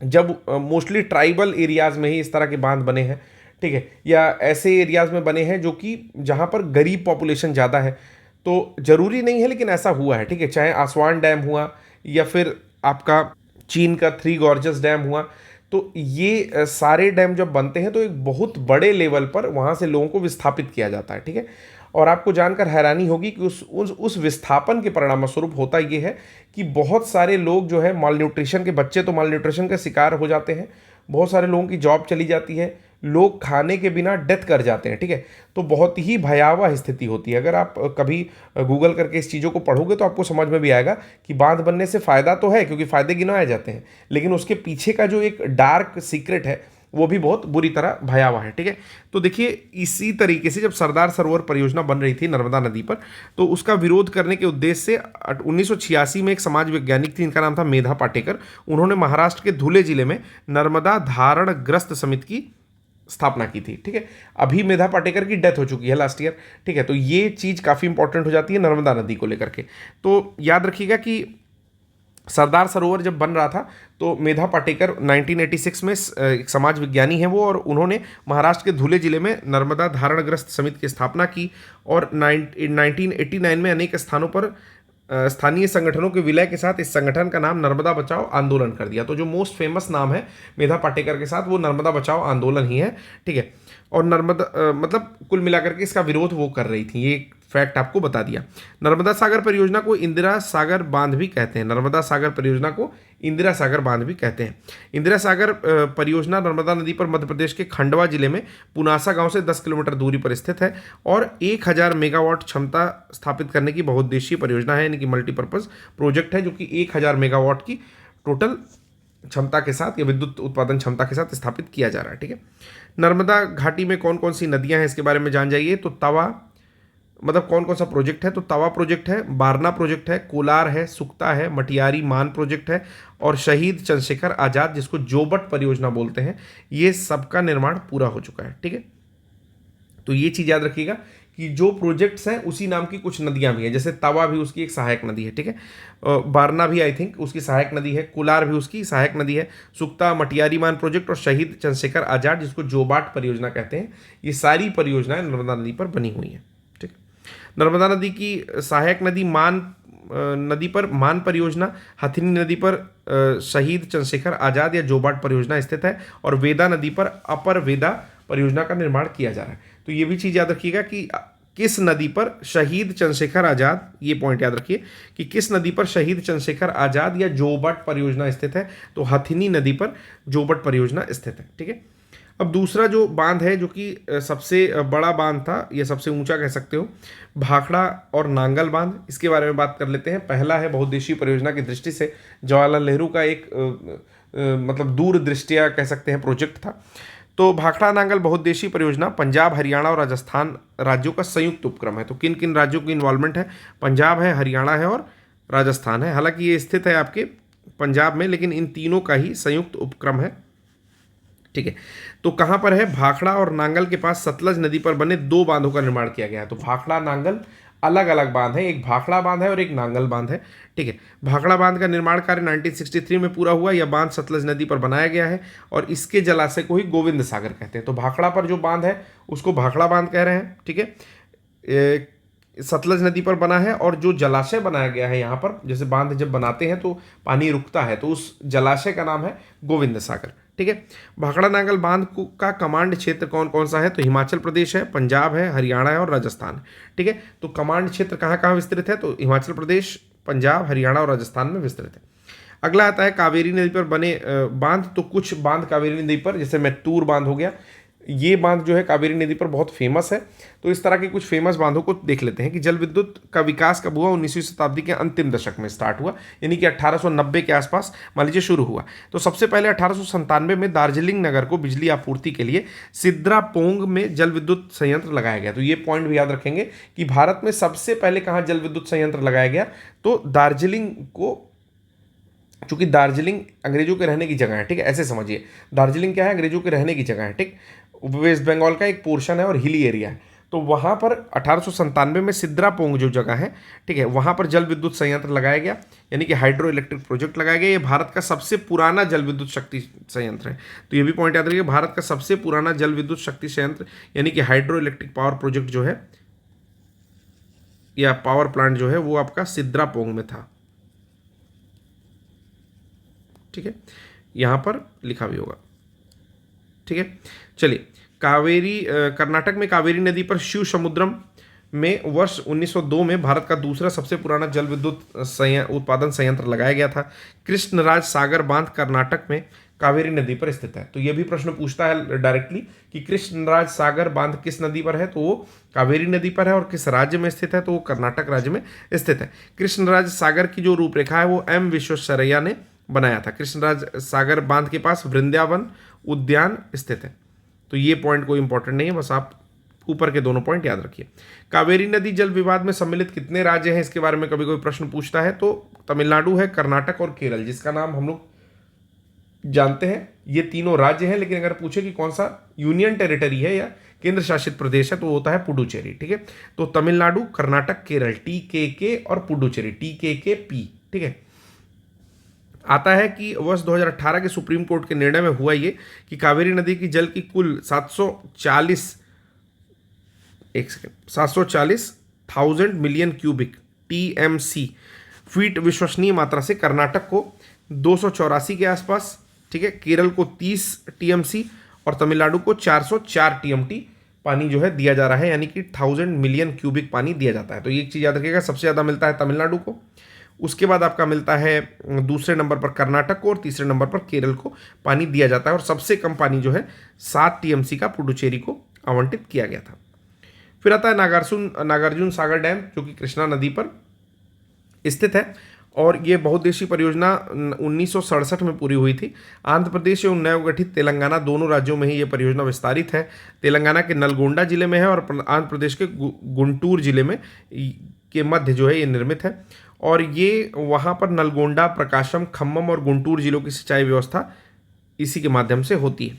जब मोस्टली ट्राइबल एरियाज़ में ही इस तरह के बांध बने हैं, ठीक है, या ऐसे एरियाज़ में बने हैं जो कि जहाँ पर गरीब पॉपुलेशन ज़्यादा है, तो ज़रूरी नहीं है लेकिन ऐसा हुआ है। ठीक है, चाहे आसवान डैम हुआ या फिर आपका चीन का 3 गॉर्जस डैम हुआ, तो ये सारे डैम जब बनते हैं तो एक बहुत बड़े लेवल पर वहाँ से लोगों को विस्थापित किया जाता है। ठीक है, और आपको जानकर हैरानी होगी कि उस विस्थापन के परिणामस्वरूप होता ये है कि बहुत सारे लोग जो है माल न्यूट्रिशन के बच्चे तो माल न्यूट्रिशन का शिकार हो जाते हैं, बहुत सारे लोगों की जॉब चली जाती है, लोग खाने के बिना डेथ कर जाते हैं। ठीक है, तो बहुत ही भयावह स्थिति होती है। अगर आप कभी गूगल करके इस चीज़ों को पढ़ोगे तो आपको समझ में भी आएगा कि बांध बनने से फ़ायदा तो है, क्योंकि फ़ायदे गिनाए जाते हैं, लेकिन उसके पीछे का जो एक डार्क सीक्रेट है वो भी बहुत बुरी तरह भयावह है। ठीक है, तो देखिए इसी तरीके से जब सरदार सरोवर परियोजना बन रही थी नर्मदा नदी पर, तो उसका विरोध करने के उद्देश्य से 1986 में एक समाज वैज्ञानिक थी, इनका नाम था मेधा पाटेकर। उन्होंने महाराष्ट्र के धुले जिले में नर्मदा धारण ग्रस्त समिति की स्थापना की थी। ठीक है, अभी मेधा पाटेकर की डेथ हो चुकी है लास्ट ईयर। ठीक है, तो ये चीज़ काफ़ी इंपॉर्टेंट हो जाती है नर्मदा नदी को लेकर के। तो याद रखिएगा कि सरदार सरोवर जब बन रहा था तो मेधा पाटेकर 1986 में एक समाज विज्ञानी हैं वो, और उन्होंने महाराष्ट्र के धुले जिले में नर्मदा धारणग्रस्त समिति की स्थापना की, और 1989 में अनेक स्थानों पर स्थानीय संगठनों के विलय के साथ इस संगठन का नाम नर्मदा बचाओ आंदोलन कर दिया। तो जो मोस्ट फेमस नाम है मेधा पाटेकर के साथ वो नर्मदा बचाओ आंदोलन ही है। ठीक है, और नर्मदा मतलब कुल मिलाकर के इसका विरोध वो कर रही थी, ये फैक्ट आपको बता दिया। नर्मदा सागर परियोजना को इंदिरा सागर बांध भी कहते हैं। नर्मदा सागर परियोजना को इंदिरा सागर बांध भी कहते हैं। इंदिरा सागर परियोजना नर्मदा नदी पर मध्य प्रदेश के खंडवा जिले में पुनासा गांव से 10 किलोमीटर दूरी पर स्थित है और 1000 मेगावाट क्षमता स्थापित करने की बहुउद्देशीय परियोजना है, यानी कि मल्टीपर्पज़ प्रोजेक्ट है, जो कि 1000 मेगावाट की टोटल क्षमता के साथ या विद्युत उत्पादन क्षमता के साथ स्थापित किया जा रहा है। ठीक है, नर्मदा घाटी में कौन कौन सी नदियां हैं इसके बारे में जान जाइए। तो तवा मतलब कौन कौन सा प्रोजेक्ट है, तो तवा प्रोजेक्ट है, बारना प्रोजेक्ट है, कोलार है, सुक्ता है, मटियारी मान प्रोजेक्ट है, और शहीद चंद्रशेखर आज़ाद जिसको जोबट परियोजना बोलते हैं, ये सबका निर्माण पूरा हो चुका है। ठीक है, तो ये चीज़ याद रखिएगा कि जो प्रोजेक्ट्स हैं उसी नाम की कुछ नदियां भी हैं, जैसे तवा भी उसकी एक सहायक नदी है। ठीक है, बारना भी आई थिंक उसकी सहायक नदी है, कोलार भी उसकी सहायक नदी है, सुक्ता, मटियारी मान प्रोजेक्ट और शहीद चंद्रशेखर आज़ाद जिसको जोबाट परियोजना कहते हैं, ये सारी परियोजनाएं नर्मदा नदी पर बनी हुई हैं। ठीक, नर्मदा नदी की सहायक नदी नदी पर मान परियोजना, हथिनी नदी पर शहीद चंद्रशेखर आज़ाद या जोबाट परियोजना स्थित है, और वेदा नदी पर अपर वेदा परियोजना का निर्माण किया जा रहा है। तो ये भी चीज़ याद रखिएगा कि किस नदी पर शहीद चंद्रशेखर आज़ाद, ये पॉइंट याद रखिए कि किस नदी पर शहीद चंद्रशेखर आज़ाद या जोबाट परियोजना स्थित है, तो हथिनी नदी पर जोबाट परियोजना स्थित है। ठीक है, अब दूसरा जो बांध है जो कि सबसे बड़ा बांध था या सबसे ऊंचा कह सकते हो, भाखड़ा और नांगल बांध, इसके बारे में बात कर लेते हैं। पहला है बहुउद्देशीय परियोजना की दृष्टि से जवाहरलाल नेहरू का एक मतलब दूरदृष्टिया कह सकते हैं प्रोजेक्ट था। तो भाखड़ा नांगल बहुउद्देशीय परियोजना पंजाब, हरियाणा और राजस्थान राज्यों का संयुक्त उपक्रम है। तो किन किन राज्यों की इन्वॉल्वमेंट है, पंजाब है, हरियाणा है और राजस्थान है। हालांकि ये स्थित है आपके पंजाब में, लेकिन इन तीनों का ही संयुक्त उपक्रम है। ठीक है, तो कहाँ पर है, भाखड़ा और नांगल के पास सतलज नदी पर बने 2 बांधों का निर्माण किया गया है। तो भाखड़ा नांगल अलग अलग बांध है, एक भाखड़ा बांध है और एक नांगल बांध है। ठीक है, भाखड़ा बांध का निर्माण कार्य 1963 में पूरा हुआ। यह बांध सतलज नदी पर बनाया गया है और इसके जलाशय को ही गोविंद सागर कहते हैं। तो भाखड़ा पर जो बांध है उसको भाखड़ा बांध कह रहे हैं। ठीक है, सतलज नदी पर बना है, और जो जलाशय बनाया गया है यहाँ पर, जैसे बांध जब बनाते हैं तो पानी रुकता है, तो उस जलाशय का नाम है गोविंद सागर। ठीक है। भाखड़ा नांगल बांध का कमांड क्षेत्र कौन कौन सा है? तो हिमाचल प्रदेश है, पंजाब है, हरियाणा है और राजस्थान है। ठीक है। तो कमांड क्षेत्र कहाँ कहाँ विस्तृत है? तो हिमाचल प्रदेश, पंजाब, हरियाणा और राजस्थान में विस्तृत है। अगला आता है कावेरी नदी पर बने बांध। तो कुछ बांध कावेरी नदी पर, जैसे मैत्तूर बांध हो गया, ये बांध जो है कावेरी नदी पर बहुत फेमस है। तो इस तरह के कुछ फेमस बांधों को देख लेते हैं कि जल विद्युत का विकास कब हुआ? 19वीं शताब्दी के अंतिम दशक में स्टार्ट हुआ, यानी कि 1890 के आसपास मान लीजिए शुरू हुआ। तो सबसे पहले 1897 में दार्जिलिंग नगर को बिजली आपूर्ति के लिए सिद्रापोंग में जल विद्युत संयंत्र लगाया गया। तो ये पॉइंट भी याद रखेंगे कि भारत में सबसे पहले कहाँ जल विद्युत संयंत्र लगाया गया? तो दार्जिलिंग को, चूंकि दार्जिलिंग अंग्रेजों के रहने की जगह है, ठीक है, ऐसे समझिए, दार्जिलिंग क्या है? अंग्रेजों के रहने की जगह है, ठीक, वेस्ट बंगाल का एक पोर्शन है और हिली एरिया है। तो वहाँ पर 1897 में सिद्रापोंग जो जगह है, ठीक है, वहाँ पर जल विद्युत संयंत्र लगाया गया, यानी कि हाइड्रो इलेक्ट्रिक प्रोजेक्ट लगाया गया। ये भारत का सबसे पुराना जल विद्युत शक्ति संयंत्र है। तो ये भी पॉइंट याद रखिए, भारत का सबसे पुराना जल विद्युत शक्ति संयंत्र यानी कि हाइड्रो इलेक्ट्रिक पावर प्रोजेक्ट जो है, या पावर प्लांट जो है, वो आपका सिद्रापोंग में था। ठीक है, यहाँ पर लिखा भी होगा। ठीक है, चलिए, कावेरी कर्नाटक में कावेरी नदी पर शिव समुद्रम में वर्ष 1902 में भारत का दूसरा सबसे पुराना जल विद्युत उत्पादन संयंत्र लगाया गया था। कृष्णराज सागर बांध कर्नाटक में कावेरी नदी पर स्थित है। तो यह भी प्रश्न पूछता है डायरेक्टली कि कृष्णराज सागर बांध किस नदी पर है? तो वो कावेरी नदी पर है। और किस राज्य में स्थित है? तो वो कर्नाटक राज्य में स्थित है। कृष्णराज सागर की जो रूपरेखा है वो एम विश्वेश्वरैया ने बनाया था। कृष्णराज सागर बांध के पास वृंदावन उद्यान स्थित है। तो ये पॉइंट कोई इंपॉर्टेंट नहीं है, बस आप ऊपर के दोनों पॉइंट याद रखिए। कावेरी नदी जल विवाद में सम्मिलित कितने राज्य हैं? इसके बारे में कभी कोई प्रश्न पूछता है तो तमिलनाडु है, कर्नाटक और केरल, जिसका नाम हम लोग जानते हैं। ये तीनों राज्य हैं, लेकिन अगर पूछे कि कौन सा यूनियन टेरिटरी है या केंद्र शासित प्रदेश है, तो वो होता है पुडुचेरी। ठीक है, तो तमिलनाडु, कर्नाटक, केरल, TKK और पुडुचेरी, TKKP। ठीक है, आता है कि वर्ष 2018 के सुप्रीम कोर्ट के निर्णय में हुआ ये कि कावेरी नदी की जल की कुल 740,000 मिलियन क्यूबिक TMC फीट विश्वसनीय मात्रा से कर्नाटक को 284 के आसपास, ठीक है, केरल को 30 TMC और तमिलनाडु को 404 TMT पानी जो है दिया जा रहा है, यानी कि 1000 मिलियन क्यूबिक पानी दिया जाता है। तो ये एक चीज़ याद रखिएगा, सबसे ज़्यादा मिलता है तमिलनाडु को, उसके बाद आपका मिलता है दूसरे नंबर पर कर्नाटक को और तीसरे नंबर पर केरल को पानी दिया जाता है। और सबसे कम पानी जो है 7 TMC का पुडुचेरी को आवंटित किया गया था। फिर आता है नागार्जुन सागर डैम, जो कि कृष्णा नदी पर स्थित है और ये बहुउद्देशीय परियोजना 1967 में पूरी हुई थी। आंध्र प्रदेश एवं नवगठित तेलंगाना दोनों राज्यों में ही ये परियोजना विस्तारित है। तेलंगाना के नलगोंडा जिले में है और आंध्र प्रदेश के गुंटूर जिले में के मध्य जो है ये निर्मित है। और ये वहाँ पर नलगोंडा, प्रकाशम, खम्मम और गुंटूर जिलों की सिंचाई व्यवस्था इसी के माध्यम से होती है।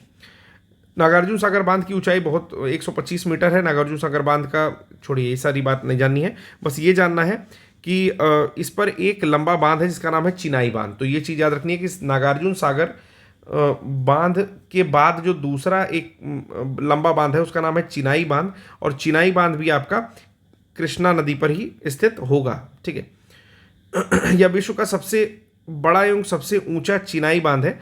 नागार्जुन सागर बांध की ऊंचाई बहुत 125 मीटर है। नागार्जुन सागर बांध का छोड़िए, ये सारी बात नहीं जाननी है, बस ये जानना है कि इस पर एक लंबा बांध है जिसका नाम है चिनाई बांध। तो ये चीज़ याद रखनी है कि नागार्जुन सागर बांध के बाद जो दूसरा एक लंबा बांध है उसका नाम है चिनाई बांध, और चिनाई बांध भी आपका कृष्णा नदी पर ही स्थित होगा। ठीक है, यह विश्व का सबसे बड़ा एवं सबसे ऊंचा चिनाई बांध है।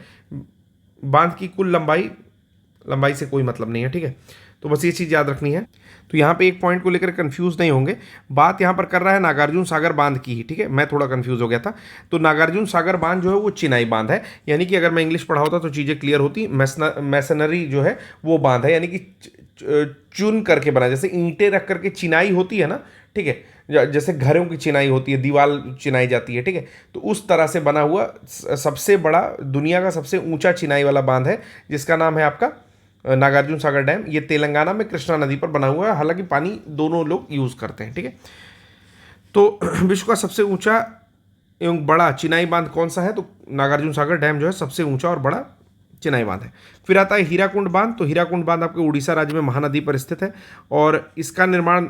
बांध की कुल लंबाई से कोई मतलब नहीं है। ठीक है, तो बस ये चीज़ याद रखनी है। तो यहाँ पे एक पॉइंट को लेकर कंफ्यूज नहीं होंगे, बात यहाँ पर कर रहा है नागार्जुन सागर बांध की ही। ठीक है, मैं थोड़ा कंफ्यूज हो गया था। तो नागार्जुन सागर बांध जो है वो चिनाई बांध है, यानी कि अगर मैं इंग्लिश पढ़ा होता तो चीज़ें क्लियर होती। मैसनरी जो है वो बांध है, यानी कि चुन करके बना, जैसे ईंटें रख करके चिनाई होती है ना, ठीक है, जैसे घरों की चिनाई होती है, दीवार चिनाई जाती है, ठीक है, तो उस तरह से बना हुआ सबसे बड़ा, दुनिया का सबसे ऊंचा चिनाई वाला बांध है, जिसका नाम है आपका नागार्जुन सागर डैम। ये तेलंगाना में कृष्णा नदी पर बना हुआ है, हालांकि पानी दोनों लोग यूज़ करते हैं। ठीक है, तो विश्व का सबसे ऊंचा एवं बड़ा चिनाई बांध कौन सा है? तो नागार्जुन सागर डैम जो है सबसे ऊंचा और बड़ा चिनाई बांध है। फिर आता है हीराकुंड बांध। तो हीराकुंड बांध आपके उड़ीसा राज्य में महानदी पर स्थित है और इसका निर्माण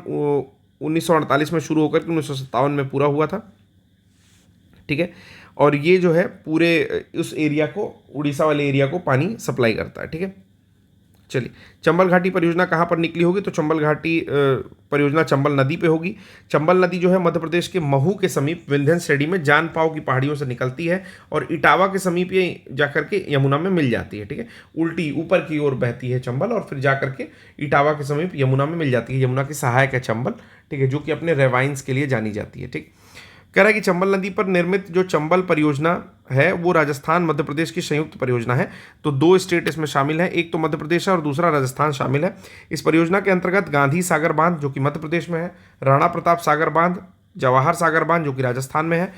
1948 में शुरू होकर के 1957 में पूरा हुआ था। ठीक है, और ये जो है पूरे उस एरिया को, उड़ीसा वाले एरिया को पानी सप्लाई करता है। ठीक है, चलिए, चंबल घाटी परियोजना कहाँ पर निकली होगी? तो चंबल घाटी परियोजना चंबल नदी पे होगी। चंबल नदी जो है मध्य प्रदेश के महू के समीप विंध्यन श्रेणी में जान पाव की पहाड़ियों से निकलती है और इटावा के समीप ये जाकर के यमुना में मिल जाती है। ठीक है, उल्टी ऊपर की ओर बहती है चंबल और फिर जाकर के इटावा के समीप यमुना में मिल जाती है। यमुना की सहायक है चंबल, ठीक है, जो कि अपने रेवाइंस के लिए जानी जाती है। ठीक, कह रहा है कि चंबल नदी पर निर्मित जो चंबल परियोजना है वो राजस्थान मध्य प्रदेश की संयुक्त परियोजना है। तो 2 स्टेट इसमें शामिल हैं, एक तो मध्य प्रदेश है और दूसरा राजस्थान शामिल है। इस परियोजना के अंतर्गत गांधी सागर बांध जो कि मध्य प्रदेश में है, राणा प्रताप सागर बांध, जवाहर सागर बांध जो कि राजस्थान में है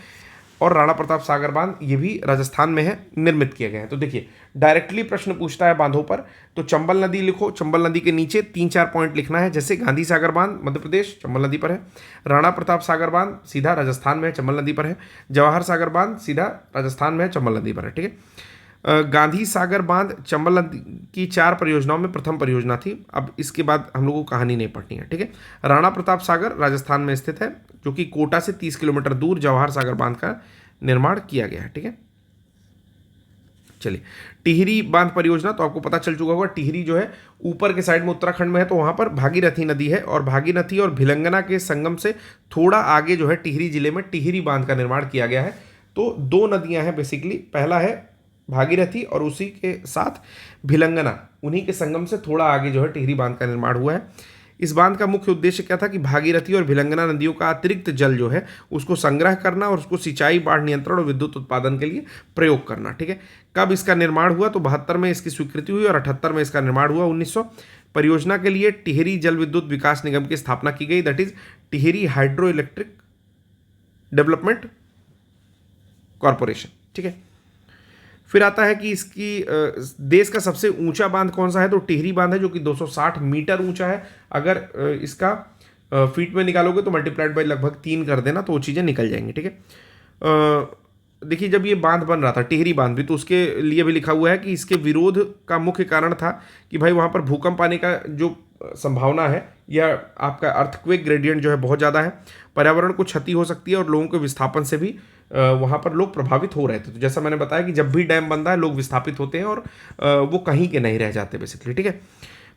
और राणा प्रताप सागर बांध ये भी राजस्थान में है, निर्मित किए गए हैं। तो देखिए, डायरेक्टली प्रश्न पूछता है बांधों पर, तो चंबल नदी लिखो, चंबल नदी के नीचे 3-4 पॉइंट लिखना है, जैसे गांधी सागर बांध मध्य प्रदेश चंबल नदी पर है, राणा प्रताप सागर बांध सीधा राजस्थान में है, चंबल नदी पर है, जवाहर सागर बांध सीधा राजस्थान में है, चंबल नदी पर है। ठीक है, गांधी सागर बांध चंबल नदी की 4 परियोजनाओं में प्रथम परियोजना थी। अब इसके बाद हम लोगों को कहानी नहीं पढ़नी है। ठीक है, राणा प्रताप सागर राजस्थान में स्थित है, जो कि कोटा से 30 किलोमीटर दूर जवाहर सागर बांध का निर्माण किया गया है। ठीक है, चलिए, टिहरी बांध परियोजना तो आपको पता चल चुका होगा। टिहरी जो है ऊपर के साइड में उत्तराखंड में है, तो वहां पर भागीरथी नदी है और भागीरथी और भिलंगना के संगम से थोड़ा आगे जो है टिहरी जिले में टिहरी बांध का निर्माण किया गया है। तो 2 नदियां हैं बेसिकली, पहला है भागीरथी और उसी के साथ भिलंगना, उन्हीं के संगम से थोड़ा आगे जो है टिहरी बांध का निर्माण हुआ है। इस बांध का मुख्य उद्देश्य क्या था कि भागीरथी और भिलंगना नदियों का अतिरिक्त जल जो है उसको संग्रह करना और उसको सिंचाई, बाढ़ नियंत्रण और विद्युत उत्पादन के लिए प्रयोग करना। ठीक है, कब इसका निर्माण हुआ? तो 72 में इसकी स्वीकृति हुई और 78 में इसका निर्माण हुआ। 1900 परियोजना के लिए टिहरी जल विद्युत विकास निगम की स्थापना की गई, that is Tehri hydro electric development corporation. ठीक है, फिर आता है कि इसकी देश का सबसे ऊंचा बांध कौन सा है? तो टिहरी बांध है, जो कि 260 मीटर ऊंचा है। अगर इसका फीट में निकालोगे तो मल्टीप्लाइड बाय लगभग 3 कर देना, तो वो चीज़ें निकल जाएंगी। ठीक है, देखिए, जब ये बांध बन रहा था टिहरी बांध भी, तो उसके लिए भी लिखा हुआ है कि इसके विरोध का मुख्य कारण था कि भाई वहाँ पर भूकंप आने का जो संभावना है या आपका अर्थक्वेक ग्रेडियंट जो है बहुत ज़्यादा है, पर्यावरण को क्षति हो सकती है और लोगों के विस्थापन से भी वहाँ पर लोग प्रभावित हो रहे थे। तो जैसा मैंने बताया कि जब भी डैम बनता है लोग विस्थापित होते हैं और वो कहीं के नहीं रह जाते बेसिकली। ठीक है,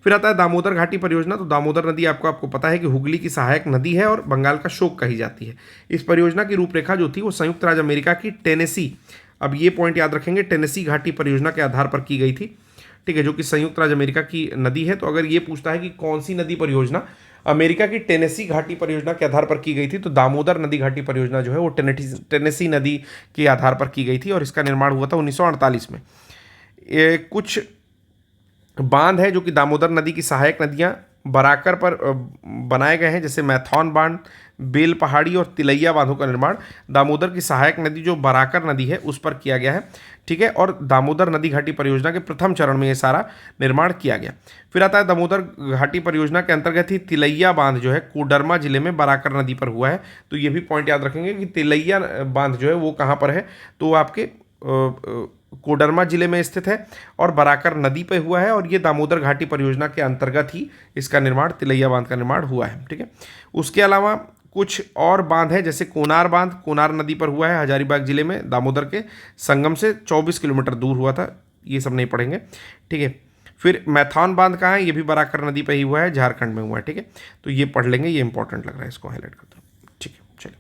फिर आता है दामोदर घाटी परियोजना। तो दामोदर नदी आपको पता है कि हुगली की सहायक नदी है और बंगाल का शोक कही जाती है। इस परियोजना की रूपरेखा जो थी वो संयुक्त राज्य अमेरिका की टेनेसी, अब ये पॉइंट याद रखेंगे, टेनेसी घाटी परियोजना के आधार पर की गई थी। ठीक है, जो कि संयुक्त राज्य अमेरिका की नदी है। तो अगर ये पूछता है कि कौन सी नदी परियोजना अमेरिका की टेनेसी घाटी परियोजना के आधार पर की गई थी, तो दामोदर नदी घाटी परियोजना जो है वो टेनेसी नदी के आधार पर की गई थी और इसका निर्माण हुआ था 1948 में। कुछ बांध है जो कि दामोदर नदी की सहायक नदियां बराकर पर बनाए गए हैं, जैसे मैथॉन बांध, बेल पहाड़ी और तिलैया बांधों का निर्माण दामोदर की सहायक नदी जो बराकर नदी है उस पर किया गया है। ठीक है, और दामोदर नदी घाटी परियोजना के प्रथम चरण में ये सारा निर्माण किया गया। फिर आता है दामोदर घाटी परियोजना के अंतर्गत ही तिलैया बांध जो है कोडरमा जिले में बराकर नदी पर हुआ है। तो ये भी पॉइंट याद रखेंगे कि तिलैया बांध जो है वो कहाँ पर है, तो वो आपके कोडरमा जिले में स्थित है और बराकर नदी पे हुआ है और ये दामोदर घाटी परियोजना के अंतर्गत ही इसका निर्माण, तिलैया बांध का निर्माण हुआ है। ठीक है, उसके अलावा कुछ और बांध है, जैसे कोनार बांध कोनार नदी पर हुआ है हजारीबाग जिले में, दामोदर के संगम से 24 किलोमीटर दूर हुआ था। ये सब नहीं पढ़ेंगे। ठीक है, फिर मैथॉन बांध कहाँ है? ये भी बराकर नदी पर ही हुआ है, झारखंड में हुआ है। ठीक है, तो ये पढ़ लेंगे, ये इंपॉर्टेंट लग रहा है, इसको हाईलाइट करते हैं। ठीक है, चलिए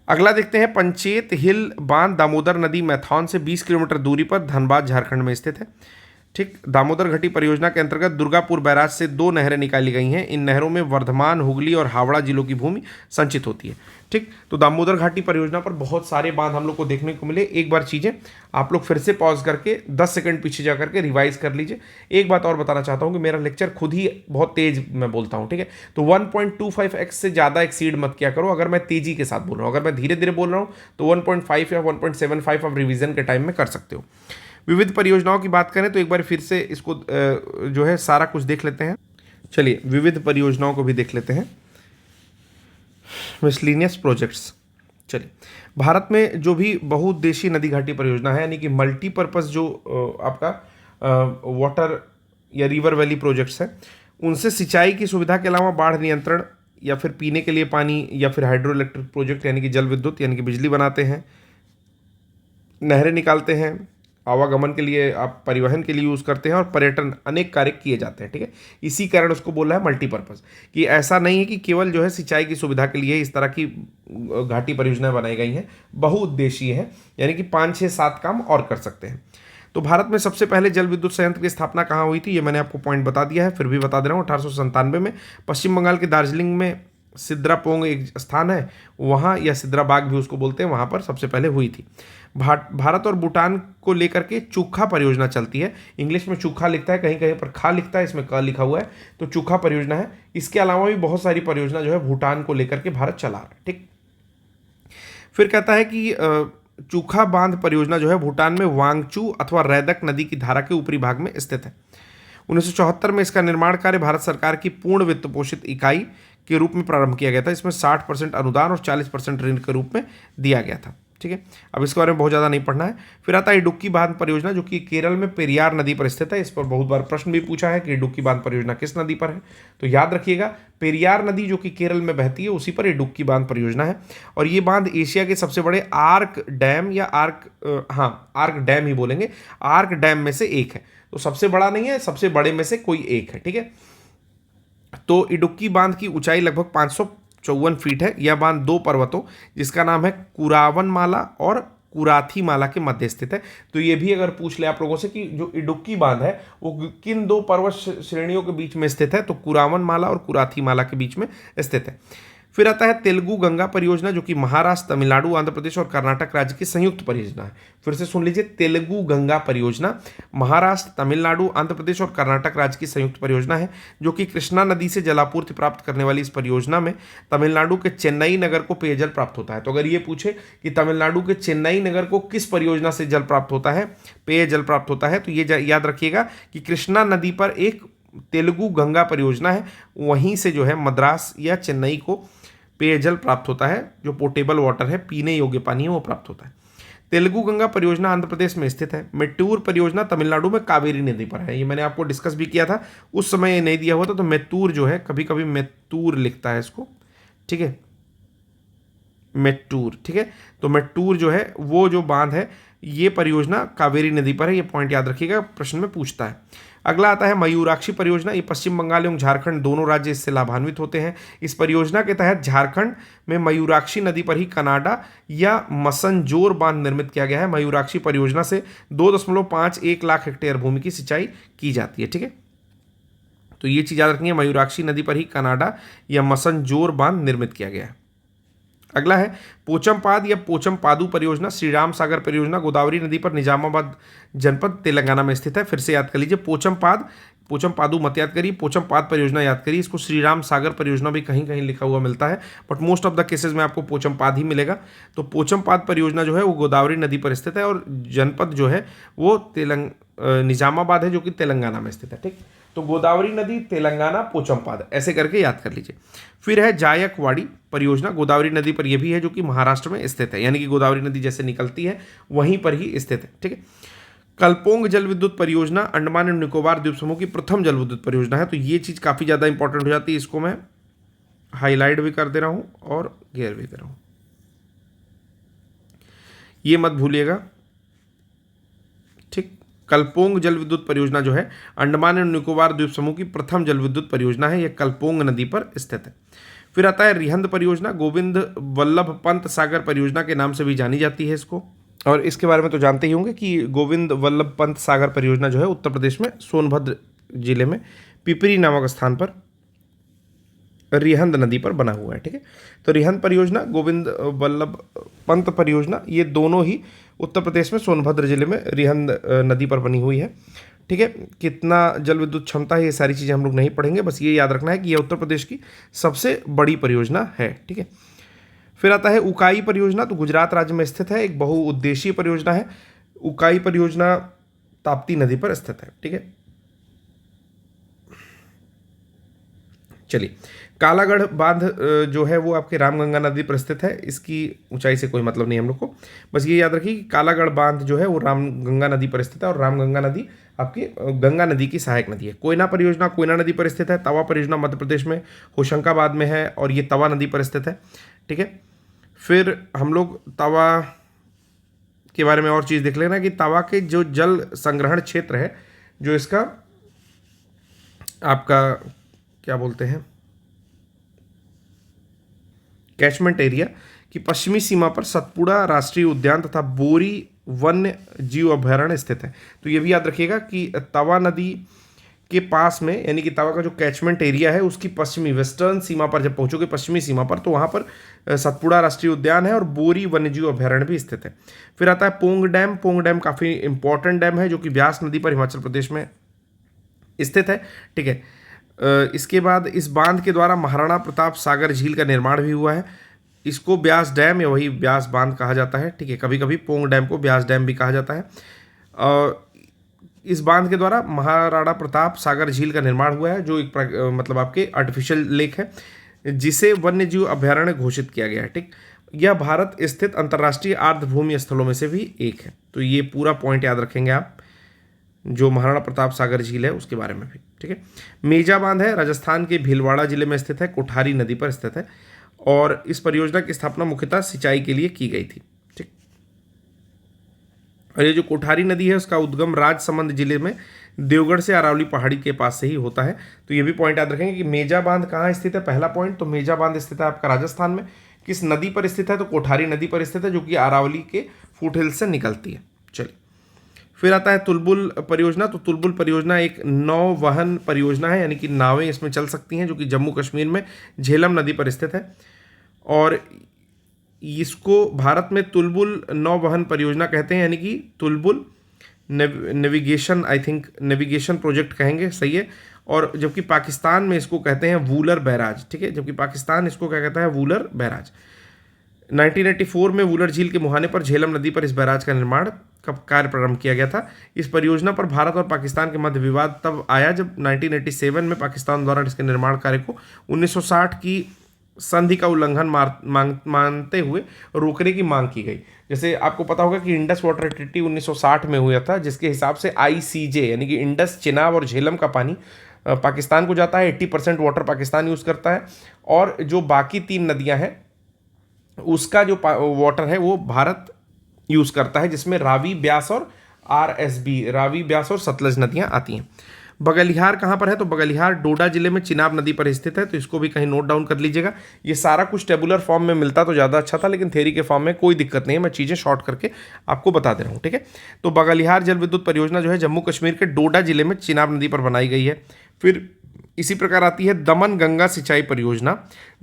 अगला देखते हैं। पंचेत हिल बांध दामोदर नदी मैथॉन से 20 किलोमीटर दूरी पर धनबाद झारखंड में स्थित है। ठीक, दामोदर घाटी परियोजना के अंतर्गत दुर्गापुर बैराज से 2 नहरें निकाली गई हैं। इन नहरों में वर्धमान, हुगली और हावड़ा जिलों की भूमि संचित होती है। ठीक, तो दामोदर घाटी परियोजना पर बहुत सारे बांध हम लोग को देखने को मिले। एक बार चीज़ें आप लोग फिर से पॉज करके 10 सेकंड पीछे जा करके रिवाइज कर लीजिए। एक बात और बताना चाहता हूँ कि मेरा लेक्चर खुद ही बहुत तेज मैं बोलता हूँ। ठीक है, तो 1.25x से ज़्यादा एक्सीड मत किया करो अगर मैं तेजी के साथ बोल रहा हूँ। अगर मैं धीरे धीरे बोल रहा हूँ तो 1.5 या 1.75 आप रिविजन के टाइम में कर सकते हो। विविध परियोजनाओं की बात करें तो एक बार फिर से इसको जो है सारा कुछ देख लेते हैं। चलिए विविध परियोजनाओं को भी देख लेते हैं। Miscellaneous projects. चलिए, भारत में जो भी बहुउद्देशीय नदी घाटी परियोजना है, यानी कि मल्टीपर्पज़ जो आपका वाटर या रिवर वैली प्रोजेक्ट्स हैं, उनसे सिंचाई की सुविधा के अलावा बाढ़ नियंत्रण या फिर पीने के लिए पानी या फिर हाइड्रो इलेक्ट्रिक प्रोजेक्ट यानी कि जल विद्युत यानी कि बिजली बनाते हैं, नहरें निकालते हैं, आवागमन के लिए, आप परिवहन के लिए यूज़ करते हैं, और पर्यटन अनेक कार्य किए जाते हैं, ठीक है। इसी कारण उसको बोला है मल्टीपर्पज़, कि ऐसा नहीं है कि केवल जो है सिंचाई की सुविधा के लिए इस तरह की घाटी परियोजनाएं बनाई गई हैं, बहुउद्देशीय है, यानी कि 5, 6, 7 काम और कर सकते हैं। तो भारत में सबसे पहले जल विद्युत संयंत्र की स्थापना कहाँ हुई थी, ये मैंने आपको पॉइंट बता दिया है, फिर भी बता दे रहा हूँ। 1897 में पश्चिम बंगाल के दार्जिलिंग में सिद्रापोंग एक स्थान है वहाँ, या सिद्राबाग भी उसको बोलते हैं, वहाँ पर सबसे पहले हुई थी। भारत और भूटान को लेकर के चूखा परियोजना चलती है। इंग्लिश में चूखा लिखता है, कहीं कहीं पर खा लिखता है, इसमें क लिखा हुआ है, तो चूखा परियोजना है। इसके अलावा भी बहुत सारी परियोजना जो है भूटान को लेकर के भारत चला रहा है, ठीक। फिर कहता है कि चूखा बांध परियोजना जो है भूटान में वांगचू अथवा रैदक नदी की धारा के ऊपरी भाग में स्थित है। 1974 में इसका निर्माण कार्य भारत सरकार की पूर्ण वित्त पोषित इकाई के रूप में प्रारंभ किया गया था। इसमें 60% अनुदान और 40% ऋण के रूप में दिया गया था, ठीक है। अब इसके बारे में बहुत ज़्यादा नहीं पढ़ना है। फिर आता है इडुक्की बांध परियोजना, जो कि केरल में पेरियार नदी पर स्थित है। इस पर बहुत बार प्रश्न भी पूछा है कि इडुक्की बांध परियोजना किस नदी पर है, तो याद रखिएगा पेरियार नदी जो कि केरल में बहती है उसी पर इडुक्की बांध परियोजना है। और ये बांध एशिया के सबसे बड़े आर्क डैम या आर्क डैम ही बोलेंगे, आर्क डैम में से एक है। तो सबसे बड़ा नहीं है, सबसे बड़े में से कोई एक है, ठीक है। तो इडुक्की बांध की ऊंचाई लगभग 554 फीट है। यह बांध 2 पर्वतों जिसका नाम है कुरावन माला और कुराथी माला के मध्य स्थित है। तो ये भी अगर पूछ ले आप लोगों से कि जो इडुक्की बांध है वो किन 2 पर्वत श्रेणियों के बीच में स्थित है, तो कुरावन माला और कुराथी माला के बीच में स्थित है। फिर आता है तेलुगु गंगा परियोजना, जो कि महाराष्ट्र, तमिलनाडु, आंध्र प्रदेश और कर्नाटक राज्य की संयुक्त परियोजना है। फिर से सुन लीजिए, तेलुगु गंगा परियोजना महाराष्ट्र, तमिलनाडु, आंध्र प्रदेश और कर्नाटक राज्य की संयुक्त परियोजना है, जो कि कृष्णा नदी से जलापूर्ति प्राप्त करने वाली इस परियोजना में तमिलनाडु के चेन्नई नगर को पेयजल प्राप्त होता है। तो अगर ये पूछे कि तमिलनाडु के चेन्नई नगर को किस परियोजना से जल प्राप्त होता है, पेयजल प्राप्त होता है, तो ये याद रखिएगा कि कृष्णा नदी पर एक तेलुगु गंगा परियोजना है, वहीं से जो है मद्रास या चेन्नई को पेयजल प्राप्त होता है, जो पोर्टेबल वाटर है, पीने योग्य पानी है, वो प्राप्त होता है। तेलुगु गंगा परियोजना आंध्र प्रदेश में स्थित है। मेट्टूर परियोजना तमिलनाडु में कावेरी नदी पर है। ये मैंने आपको डिस्कस भी किया था, उस समय ये नहीं दिया हुआ था, तो मेत्तूर जो है, कभी कभी मेत्तूर लिखता है इसको, ठीक है, मेट्टूर, ठीक है। तो मेट्टूर जो है वो जो बांध है, ये परियोजना कावेरी नदी पर है। ये पॉइंट याद रखिएगा, प्रश्न में पूछता है। अगला आता है मयूराक्षी परियोजना। ये पश्चिम बंगाल एवं झारखंड दोनों राज्य इससे लाभान्वित होते हैं। इस परियोजना के तहत झारखंड में मयूराक्षी नदी पर ही कनाडा या मसनजोर बांध निर्मित किया गया है। मयूराक्षी परियोजना से 2.51 लाख हेक्टेयर भूमि की सिंचाई की जाती है, ठीक है। तो ये चीज़ याद रखनी है, मयूराक्षी नदी पर ही कनाडा या मसनजोर बांध निर्मित किया गया है। अगला है पोचमपाद या पोचमपादु परियोजना। श्री राम सागर परियोजना गोदावरी नदी पर निजामाबाद जनपद तेलंगाना में स्थित है। फिर से याद कर लीजिए, पोचमपादु मत याद करिए, पोचमपाद परियोजना याद करिए। इसको श्री राम सागर परियोजना भी कहीं कहीं लिखा हुआ मिलता है, but most of the cases में आपको पोचमपाद ही मिलेगा। तो पोचमपाद परियोजना जो है वो गोदावरी नदी पर स्थित है, और जनपद जो है वो निजामाबाद है, जो कि तेलंगाना में स्थित है, ठीक। तो गोदावरी नदी, तेलंगाना, पोचमपाद, ऐसे करके याद कर लीजिए। फिर है जायकवाड़ी परियोजना, गोदावरी नदी पर यह भी है, जो कि महाराष्ट्र में स्थित है, यानी कि गोदावरी नदी जैसे निकलती है वहीं पर ही स्थित है, ठीक है। कल्पोंग जल विद्युत परियोजना अंडमान एंड निकोबार द्वीप समूह की प्रथम जल विद्युत परियोजना है। तो ये चीज़ काफ़ी ज़्यादा इंपॉर्टेंट हो जाती है, इसको मैं हाईलाइट भी कर दे रहा हूँ और घेर भी दे रहा हूँ, ये मत भूलिएगा, ठीक। कल्पोंग जल विद्युत परियोजना जो है अंडमान एंड निकोबार द्वीप समूह की प्रथम जल विद्युत परियोजना है। यह कल्पोंग नदी पर स्थित है। फिर आता है रिहंद परियोजना, गोविंद वल्लभ पंत सागर परियोजना के नाम से भी जानी जाती है इसको। और इसके बारे में तो जानते ही होंगे कि गोविंद वल्लभ पंत सागर परियोजना जो है उत्तर प्रदेश में सोनभद्र जिले में पिपरी नामक स्थान पर रिहंद नदी पर बना हुआ है, ठीक है। तो रिहंद परियोजना, गोविंद वल्लभ पंत परियोजना, ये दोनों ही उत्तर प्रदेश में सोनभद्र जिले में रिहंद नदी पर बनी हुई है, ठीक है। कितना जल विद्युत क्षमता है, ये सारी चीज़ें हम लोग नहीं पढ़ेंगे, बस ये याद रखना है कि यह उत्तर प्रदेश की सबसे बड़ी परियोजना है, ठीक है। फिर आता है उकाई परियोजना, तो गुजरात राज्य में स्थित है, एक बहुउद्देशीय परियोजना है। उकाई परियोजना ताप्ती नदी पर स्थित है, ठीक है। चलिए, कालागढ़ बांध जो है वो आपके रामगंगा नदी पर स्थित है। इसकी ऊंचाई से कोई मतलब नहीं हम लोग को, बस ये याद रखिए कि कालागढ़ बांध जो है वो रामगंगा नदी पर स्थित है, और रामगंगा नदी आपकी गंगा नदी की सहायक नदी है। कोयना परियोजना कोयना नदी पर स्थित है। तवा परियोजना मध्य प्रदेश में होशंगाबाद में है, और ये तवा नदी पर स्थित है, ठीक है। फिर हम लोग तवा के बारे में और चीज़ देख लेना कि तवा के जो जल संग्रहण क्षेत्र है, जो इसका आपका क्या बोलते हैं कैचमेंट एरिया की पश्चिमी सीमा पर सतपुड़ा राष्ट्रीय उद्यान तथा बोरी वन्य जीव अभयारण्य स्थित है। तो ये भी याद रखिएगा कि तवा नदी के पास में, यानी कि तवा का जो कैचमेंट एरिया है उसकी पश्चिमी वेस्टर्न सीमा पर जब पहुंचोगे पश्चिमी सीमा पर, तो वहाँ पर सतपुड़ा राष्ट्रीय उद्यान है और बोरी वन्यजीव अभयारण्य भी स्थित है। फिर आता है पोंग डैम। पोंग डैम काफ़ी इंपॉर्टेंट डैम है जो कि ब्यास नदी पर हिमाचल प्रदेश में स्थित है। ठीक है, इसके बाद इस बांध के द्वारा महाराणा प्रताप सागर झील का निर्माण भी हुआ है। इसको ब्यास डैम या वही ब्यास बांध कहा जाता है। ठीक है, कभी कभी पोंग डैम को ब्यास डैम भी कहा जाता है। इस बांध के द्वारा महाराणा प्रताप सागर झील का निर्माण हुआ है, जो एक मतलब आपके आर्टिफिशियल लेक है जिसे वन्यजीव अभयारण्य घोषित किया गया है। ठीक, यह भारत स्थित अंतर्राष्ट्रीय आर्द्रभूमि स्थलों में से भी एक है। तो ये पूरा पॉइंट याद रखेंगे आप, जो महाराणा प्रताप सागर झील है उसके बारे में भी। ठीक है, मेजा बांध है, राजस्थान के भीलवाड़ा जिले में स्थित है, कोठारी नदी पर स्थित है और इस परियोजना की स्थापना मुख्यतः सिंचाई के लिए की गई थी। ठीक, और ये जो कोठारी नदी है उसका उद्गम राजसमंद जिले में देवगढ़ से अरावली पहाड़ी के पास से ही होता है। तो ये भी पॉइंट याद रखेंगे कि मेजा बांध कहाँ स्थित है। पहला पॉइंट, तो मेजा बांध स्थित है आपका राजस्थान में। किस नदी पर स्थित है, तो कोठारी नदी पर स्थित है जो कि अरावली के फुटहिल से निकलती है। चलिए, फिर आता है तुलबुल परियोजना। तो तुलबुल परियोजना एक नौवहन परियोजना है, यानी कि नावें इसमें चल सकती हैं, जो कि जम्मू कश्मीर में झेलम नदी पर स्थित है और इसको भारत में तुलबुल नौवहन परियोजना कहते हैं, यानी कि Tulbul navigation, I think navigation project कहेंगे, सही है। और जबकि पाकिस्तान में इसको कहते हैं वूलर बैराज। ठीक है, जबकि पाकिस्तान इसको क्या कहता है, वूलर बैराज। 1984 में वूलर झील के मुहाने पर झेलम नदी पर इस बैराज का निर्माण का कार्य प्रारंभ किया गया था। इस परियोजना पर भारत और पाकिस्तान के मध्य विवाद तब आया जब 1987 में पाकिस्तान द्वारा इसके निर्माण कार्य को 1960 की संधि का उल्लंघन मानते हुए रोकने की मांग की गई। जैसे आपको पता होगा कि इंडस वाटर ट्रीटी 1960 में हुआ था, जिसके हिसाब से ICJ यानी कि इंडस, चिनाब और झेलम का पानी पाकिस्तान को जाता है। 80% वाटर पाकिस्तान यूज़ करता है और जो बाकी 3 नदियां हैं उसका जो वाटर है वो भारत यूज़ करता है, जिसमें रावी, ब्यास और RSB, रावी, ब्यास और सतलज नदियां आती हैं। बगलिहार कहाँ पर है, तो बगलिहार डोडा जिले में चिनाब नदी पर स्थित है। तो इसको भी कहीं नोट डाउन कर लीजिएगा। ये सारा कुछ टेबुलर फॉर्म में मिलता तो ज़्यादा अच्छा था, लेकिन थ्योरी के फॉर्म में कोई दिक्कत नहीं है, मैं चीज़ें शॉर्ट करके आपको बता दे रहा हूँ। ठीक है, तो बगलिहार जल विद्युत परियोजना जो है जम्मू कश्मीर के डोडा जिले में चिनाब नदी पर बनाई गई है। फिर इसी प्रकार आती है दमन गंगा सिंचाई परियोजना।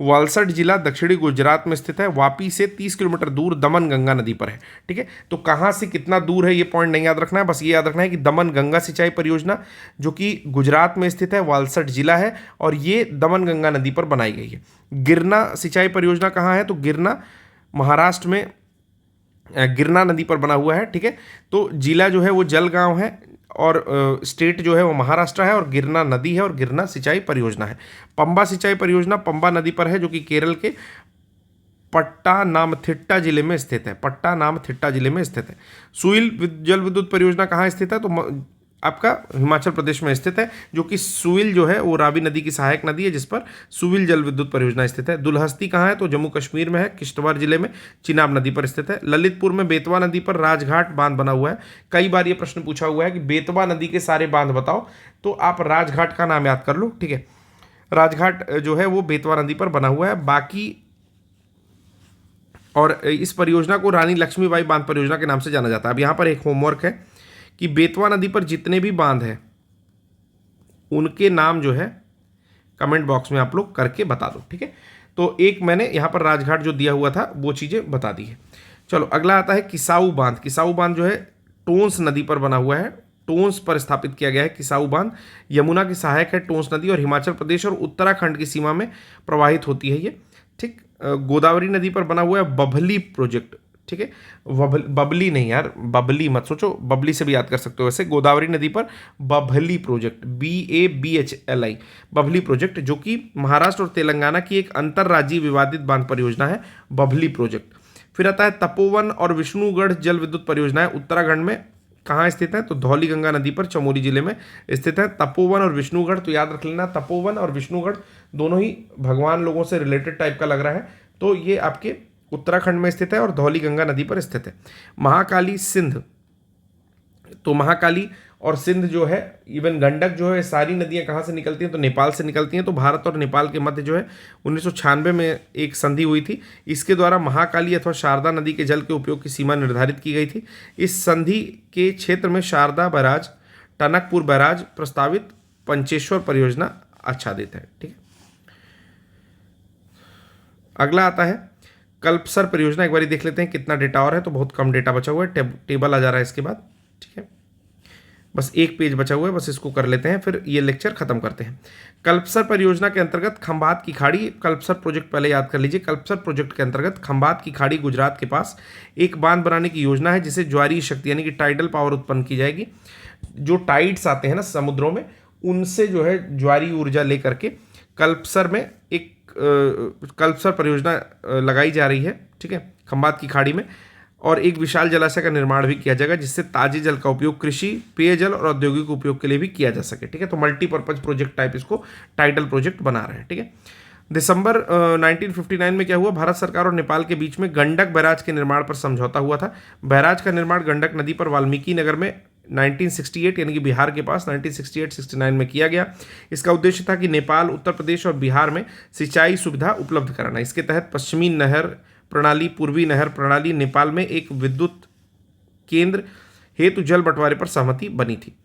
वालसड जिला दक्षिणी गुजरात में स्थित है। वापी से 30 किलोमीटर दूर दमन गंगा नदी पर है। ठीक है, तो कहाँ से कितना दूर है ये पॉइंट नहीं याद रखना है, बस ये याद रखना है कि दमन गंगा सिंचाई परियोजना जो कि गुजरात में स्थित है, वालसड जिला है और ये दमन गंगा नदी पर बनाई गई है। गिरना सिंचाई परियोजना कहाँ है, तो गिरना महाराष्ट्र में गिरना नदी पर बना हुआ है। ठीक है, तो जिला जो है वो जलगांव है और स्टेट जो है वो महाराष्ट्र है और गिरना नदी है और गिरना सिंचाई परियोजना है। पंबा सिंचाई परियोजना पंबा नदी पर है जो कि केरल के पट्टानामथिट्टा जिले में स्थित है। पट्टानामथिट्टा जिले में स्थित है। सुइल जल विद्युत परियोजना कहाँ स्थित है, तो आपका हिमाचल प्रदेश में स्थित है, जो कि सुइल जो है वो रावी नदी की सहायक नदी है जिस पर सुइल जल विद्युत परियोजना स्थित है। दुलहस्ती कहाँ है, तो जम्मू कश्मीर में है, किश्तवाड़ जिले में चिनाब नदी पर स्थित है। ललितपुर में बेतवा नदी पर राजघाट बांध बना हुआ है। कई बार ये प्रश्न पूछा हुआ है कि बेतवा नदी के सारे बांध बताओ, तो आप राजघाट का नाम याद कर लो। ठीक है, राजघाट जो है वो बेतवा नदी पर बना हुआ है। बाकी और इस परियोजना को रानी लक्ष्मीबाई बांध परियोजना के नाम से जाना जाता है। अब यहाँ पर एक होमवर्क है कि बेतवा नदी पर जितने भी बांध हैं उनके नाम जो है कमेंट बॉक्स में आप लोग करके बता दो। ठीक है, तो एक मैंने यहाँ पर राजघाट जो दिया हुआ था वो चीज़ें बता दी है। चलो अगला आता है किसाऊ बांध। किसाऊ बांध जो है टोंस नदी पर बना हुआ है, टोंस पर स्थापित किया गया है किसाऊ बांध। यमुना की सहायक है टोंस नदी और हिमाचल प्रदेश और उत्तराखंड की सीमा में प्रवाहित होती है ये। ठीक, गोदावरी नदी पर बना हुआ है बभली प्रोजेक्ट। ठीक है, बबली नहीं यार, बबली मत सोचो, बबली से भी याद कर सकते हो। वैसे गोदावरी नदी पर बभली प्रोजेक्ट, BABHLI, बभली प्रोजेक्ट, जो कि महाराष्ट्र और तेलंगाना की एक अंतर्राज्यीय विवादित बांध परियोजना है, बभली प्रोजेक्ट। फिर आता है तपोवन और विष्णुगढ़ जल विद्युत परियोजनाएं उत्तराखंड में कहाँ स्थित है, तो धौली गंगा नदी पर चमोली जिले में स्थित है। तपोवन और विष्णुगढ़ तो याद रख लेना, तपोवन और विष्णुगढ़ दोनों ही भगवान लोगों से रिलेटेड टाइप का लग रहा है, तो ये आपके उत्तराखंड में स्थित है और धौली गंगा नदी पर स्थित है। महाकाली सिंध, तो महाकाली और सिंध जो है, इवन गंडक जो है, सारी नदियां कहाँ से निकलती हैं, तो नेपाल से निकलती हैं। तो भारत और नेपाल के मध्य जो है 1996 में एक संधि हुई थी। इसके द्वारा महाकाली अथवा शारदा नदी के जल के उपयोग की सीमा निर्धारित की गई थी। इस संधि के क्षेत्र में शारदा बैराज, टनकपुर बैराज, प्रस्तावित पंचेश्वर परियोजना आच्छादित है। ठीक है, अगला आता है कल्पसर परियोजना। एक बार देख लेते हैं कितना डेटा और है, तो बहुत कम डेटा बचा हुआ है, टेबल आ जा रहा है इसके बाद। ठीक है, बस एक पेज बचा हुआ है, बस इसको कर लेते हैं, फिर ये लेक्चर खत्म करते हैं। कल्पसर परियोजना के अंतर्गत खंभात की खाड़ी, कल्पसर प्रोजेक्ट पहले याद कर लीजिए। कल्पसर प्रोजेक्ट के अंतर्गत खंभात की खाड़ी गुजरात के पास एक बांध बनाने की योजना है, जिसे ज्वारीय शक्ति यानी कि टाइडल पावर उत्पन्न की जाएगी। जो टाइड्स आते हैं ना समुद्रों में, उनसे जो है ज्वारीय ऊर्जा लेकर के कल्पसर में एक कल्पसर परियोजना लगाई जा रही है। ठीक है, खंभात की खाड़ी में, और एक विशाल जलाशय का निर्माण भी किया जाएगा, जिससे ताजे जल का उपयोग कृषि, पेयजल और औद्योगिक उपयोग के लिए भी किया जा सके। ठीक है, तो मल्टीपर्पज प्रोजेक्ट टाइप इसको टाइडल प्रोजेक्ट बना रहे हैं। ठीक है, दिसंबर 1959 में क्या हुआ, भारत सरकार और नेपाल के बीच में गंडक बैराज के निर्माण पर समझौता हुआ था। बैराज का निर्माण गंडक नदी पर वाल्मीकि नगर में 1968 यानी कि बिहार के पास 1968-69 में किया गया। इसका उद्देश्य था कि नेपाल, उत्तर प्रदेश और बिहार में सिंचाई सुविधा उपलब्ध कराना। इसके तहत पश्चिमी नहर प्रणाली, पूर्वी नहर प्रणाली, नेपाल में एक विद्युत केंद्र हेतु जल बंटवारे पर सहमति बनी थी।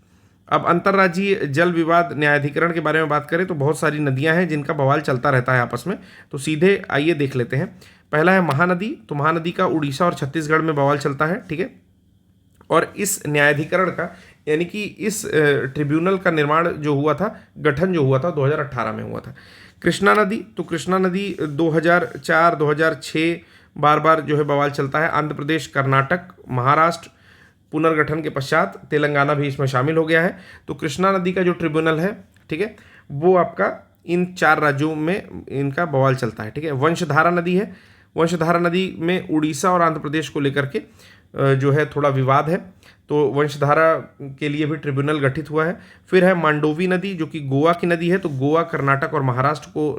अब अंतर्राज्यीय जल विवाद न्यायाधिकरण के बारे में बात करें तो बहुत सारी नदियां हैं जिनका बवाल चलता रहता है आपस में, तो सीधे आइए देख लेते हैं। पहला है महानदी। तो महानदी का उड़ीसा और छत्तीसगढ़ में बवाल चलता है। ठीक है, और इस न्यायाधिकरण का यानी कि इस ट्रिब्यूनल का निर्माण जो हुआ था, गठन जो हुआ था 2018 में हुआ था। कृष्णा नदी, तो कृष्णा नदी 2004-2006 बार बार जो है बवाल चलता है। आंध्र प्रदेश, कर्नाटक, महाराष्ट्र पुनर्गठन के पश्चात तेलंगाना भी इसमें शामिल हो गया है। तो कृष्णा नदी का जो ट्रिब्यूनल है, ठीक है, वो आपका इन 4 राज्यों में इनका बवाल चलता है। ठीक है, वंशधारा नदी है। वंशधारा नदी में उड़ीसा और आंध्र प्रदेश को लेकर के जो है थोड़ा विवाद है, तो वंशधारा के लिए भी ट्रिब्यूनल गठित हुआ है। फिर है मांडोवी नदी जो कि गोवा की नदी है, तो गोवा, कर्नाटक और महाराष्ट्र को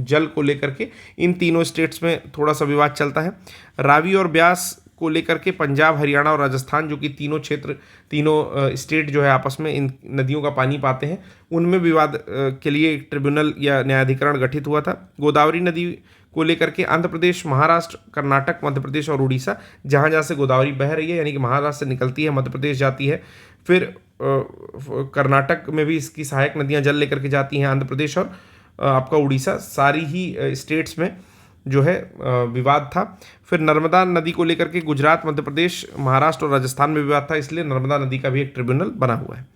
जल को लेकर के इन तीनों स्टेट्स में थोड़ा सा विवाद चलता है। रावी और ब्यास को लेकर के पंजाब, हरियाणा और राजस्थान जो कि तीनों क्षेत्र, तीनों स्टेट जो है आपस में इन नदियों का पानी पाते हैं, उनमें विवाद के लिए एक ट्रिब्यूनल या न्यायाधिकरण गठित हुआ था। गोदावरी नदी को लेकर के आंध्र प्रदेश, महाराष्ट्र, कर्नाटक, मध्य प्रदेश और उड़ीसा, जहाँ जहाँ से गोदावरी बह रही है, यानी कि महाराष्ट्र से निकलती है, मध्य प्रदेश जाती है, फिर कर्नाटक में भी इसकी सहायक नदियाँ जल लेकर के जाती हैं, आंध्र प्रदेश और आपका उड़ीसा, सारी ही स्टेट्स में जो है विवाद था। फिर नर्मदा नदी को लेकर के गुजरात, मध्य प्रदेश, महाराष्ट्र और राजस्थान में विवाद था, इसलिए नर्मदा नदी का भी एक ट्रिब्यूनल बना हुआ है।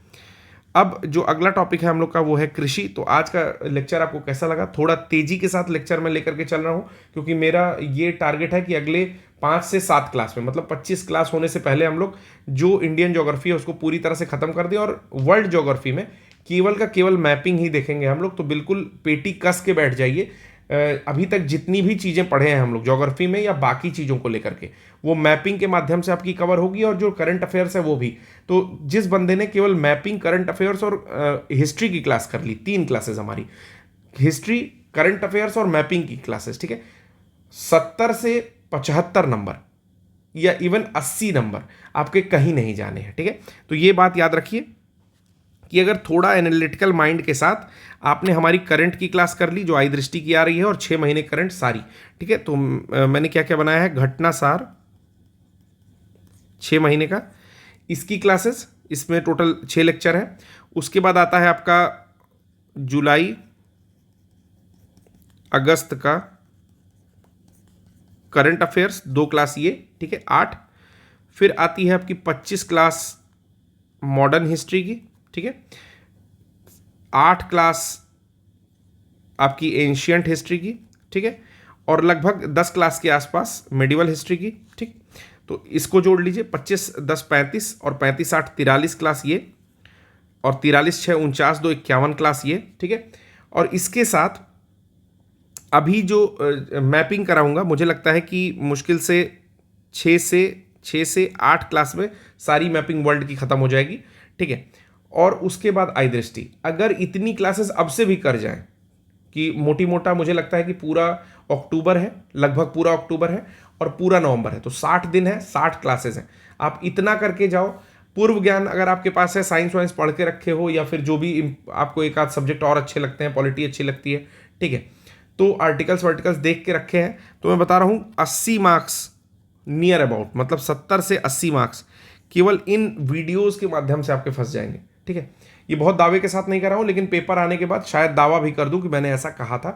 अब जो अगला टॉपिक है हम लोग का वो है कृषि। तो आज का लेक्चर आपको कैसा लगा? थोड़ा तेजी के साथ लेक्चर में लेकर के चल रहा हूँ, क्योंकि मेरा ये टारगेट है कि अगले 5 से 7 क्लास में, मतलब 25 क्लास होने से पहले हम लोग जो इंडियन ज्योग्राफी है उसको पूरी तरह से खत्म कर दें, और वर्ल्ड ज्योग्राफी में केवल का केवल मैपिंग ही देखेंगे हम लोग। तो बिल्कुल पेटी कस के बैठ जाइए। अभी तक जितनी भी चीज़ें पढ़े हैं हम लोग ज्योग्राफी में या बाकी चीज़ों को लेकर के, वो मैपिंग के माध्यम से आपकी कवर होगी, और जो करंट अफेयर्स है वो भी। तो जिस बंदे ने केवल मैपिंग, करंट अफेयर्स और हिस्ट्री की क्लास कर ली, 3 क्लासेस हमारी, हिस्ट्री, करंट अफेयर्स और मैपिंग की क्लासेस, ठीक है, 70 से 75 नंबर या इवन 80 नंबर आपके कहीं नहीं जाने हैं। ठीक है, तो ये बात याद रखिए कि अगर थोड़ा एनालिटिकल माइंड के साथ आपने हमारी करंट की क्लास कर ली जो आई दृष्टि की आ रही है, और 6 महीने करंट सारी, ठीक है, तो मैंने क्या क्या बनाया है, घटना सार 6 महीने का, इसकी क्लासेस, इसमें टोटल 6 लेक्चर है। उसके बाद आता है आपका जुलाई अगस्त का करंट अफेयर्स, 2 क्लास ये, ठीक है, 8। फिर आती है आपकी 25 क्लास मॉडर्न हिस्ट्री की, ठीक है, 8 क्लास आपकी एंशियंट हिस्ट्री की, ठीक है, और लगभग 10 क्लास के आसपास मेडिवल हिस्ट्री की, ठीक। तो इसको जोड़ लीजिए, 25, 10, 35 और 35, 8, 43 क्लास ये, और 43, 6, 49, 2, 51 क्लास ये, ठीक है। और इसके साथ अभी जो मैपिंग कराऊंगा, मुझे लगता है कि मुश्किल से 6 से 8 क्लास में सारी मैपिंग वर्ल्ड की खत्म हो जाएगी, ठीक है। और उसके बाद आई दृष्टि, अगर इतनी क्लासेस अब से भी कर जाएं कि मोटी मोटा मुझे लगता है कि पूरा अक्टूबर है, लगभग पूरा अक्टूबर है और पूरा नवंबर है, तो 60 दिन है, 60 क्लासेस हैं। आप इतना करके जाओ। पूर्व ज्ञान अगर आपके पास है, साइंस वाइंस पढ़ के रखे हो, या फिर जो भी आपको एक आध सब्जेक्ट और अच्छे लगते हैं, पॉलिटी अच्छी लगती है, ठीक है, तो आर्टिकल्स वार्टिकल्स देख के रखे हैं। तो मैं बता रहा हूँ 80 मार्क्स नियर अबाउट, मतलब 70 से 80 मार्क्स केवल इन वीडियोस के माध्यम से आपके फंस जाएंगे, ठीक है। ये बहुत दावे के साथ नहीं कर रहा हूँ, लेकिन पेपर आने के बाद शायद दावा भी कर दूं कि मैंने ऐसा कहा था।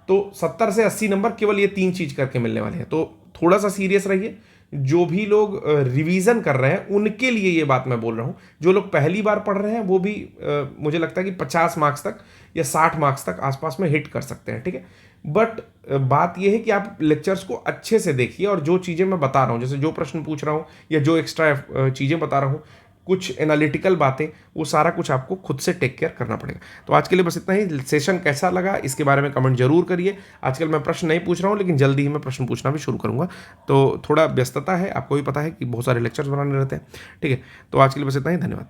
तो 70 से 80 नंबर केवल ये 3 चीज करके मिलने वाले हैं, तो थोड़ा सा सीरियस रहिए। जो भी लोग रिवीजन कर रहे हैं उनके लिए ये बात मैं बोल रहा हूँ। जो लोग पहली बार पढ़ रहे हैं वो भी मुझे लगता है कि 50 मार्क्स तक या 60 मार्क्स तक आसपास में हिट कर सकते हैं, ठीक है। बट बात यह है कि आप लेक्चर्स को अच्छे से देखिए, और जो चीज़ें मैं बता रहा हूँ, जैसे जो प्रश्न पूछ रहा हूँ या जो एक्स्ट्रा चीज़ें बता रहा हूँ, कुछ एनालिटिकल बातें, वो सारा कुछ आपको खुद से टेक केयर करना पड़ेगा। तो आज के लिए बस इतना ही। सेशन कैसा लगा इसके बारे में कमेंट जरूर करिए। आजकल मैं प्रश्न नहीं पूछ रहा हूँ, लेकिन जल्दी ही मैं प्रश्न पूछना भी शुरू करूँगा। तो थोड़ा व्यस्तता है, आपको भी पता है कि बहुत सारे लेक्चर्स बनाने रहते हैं, ठीक है। तो आज के लिए बस इतना ही, धन्यवाद।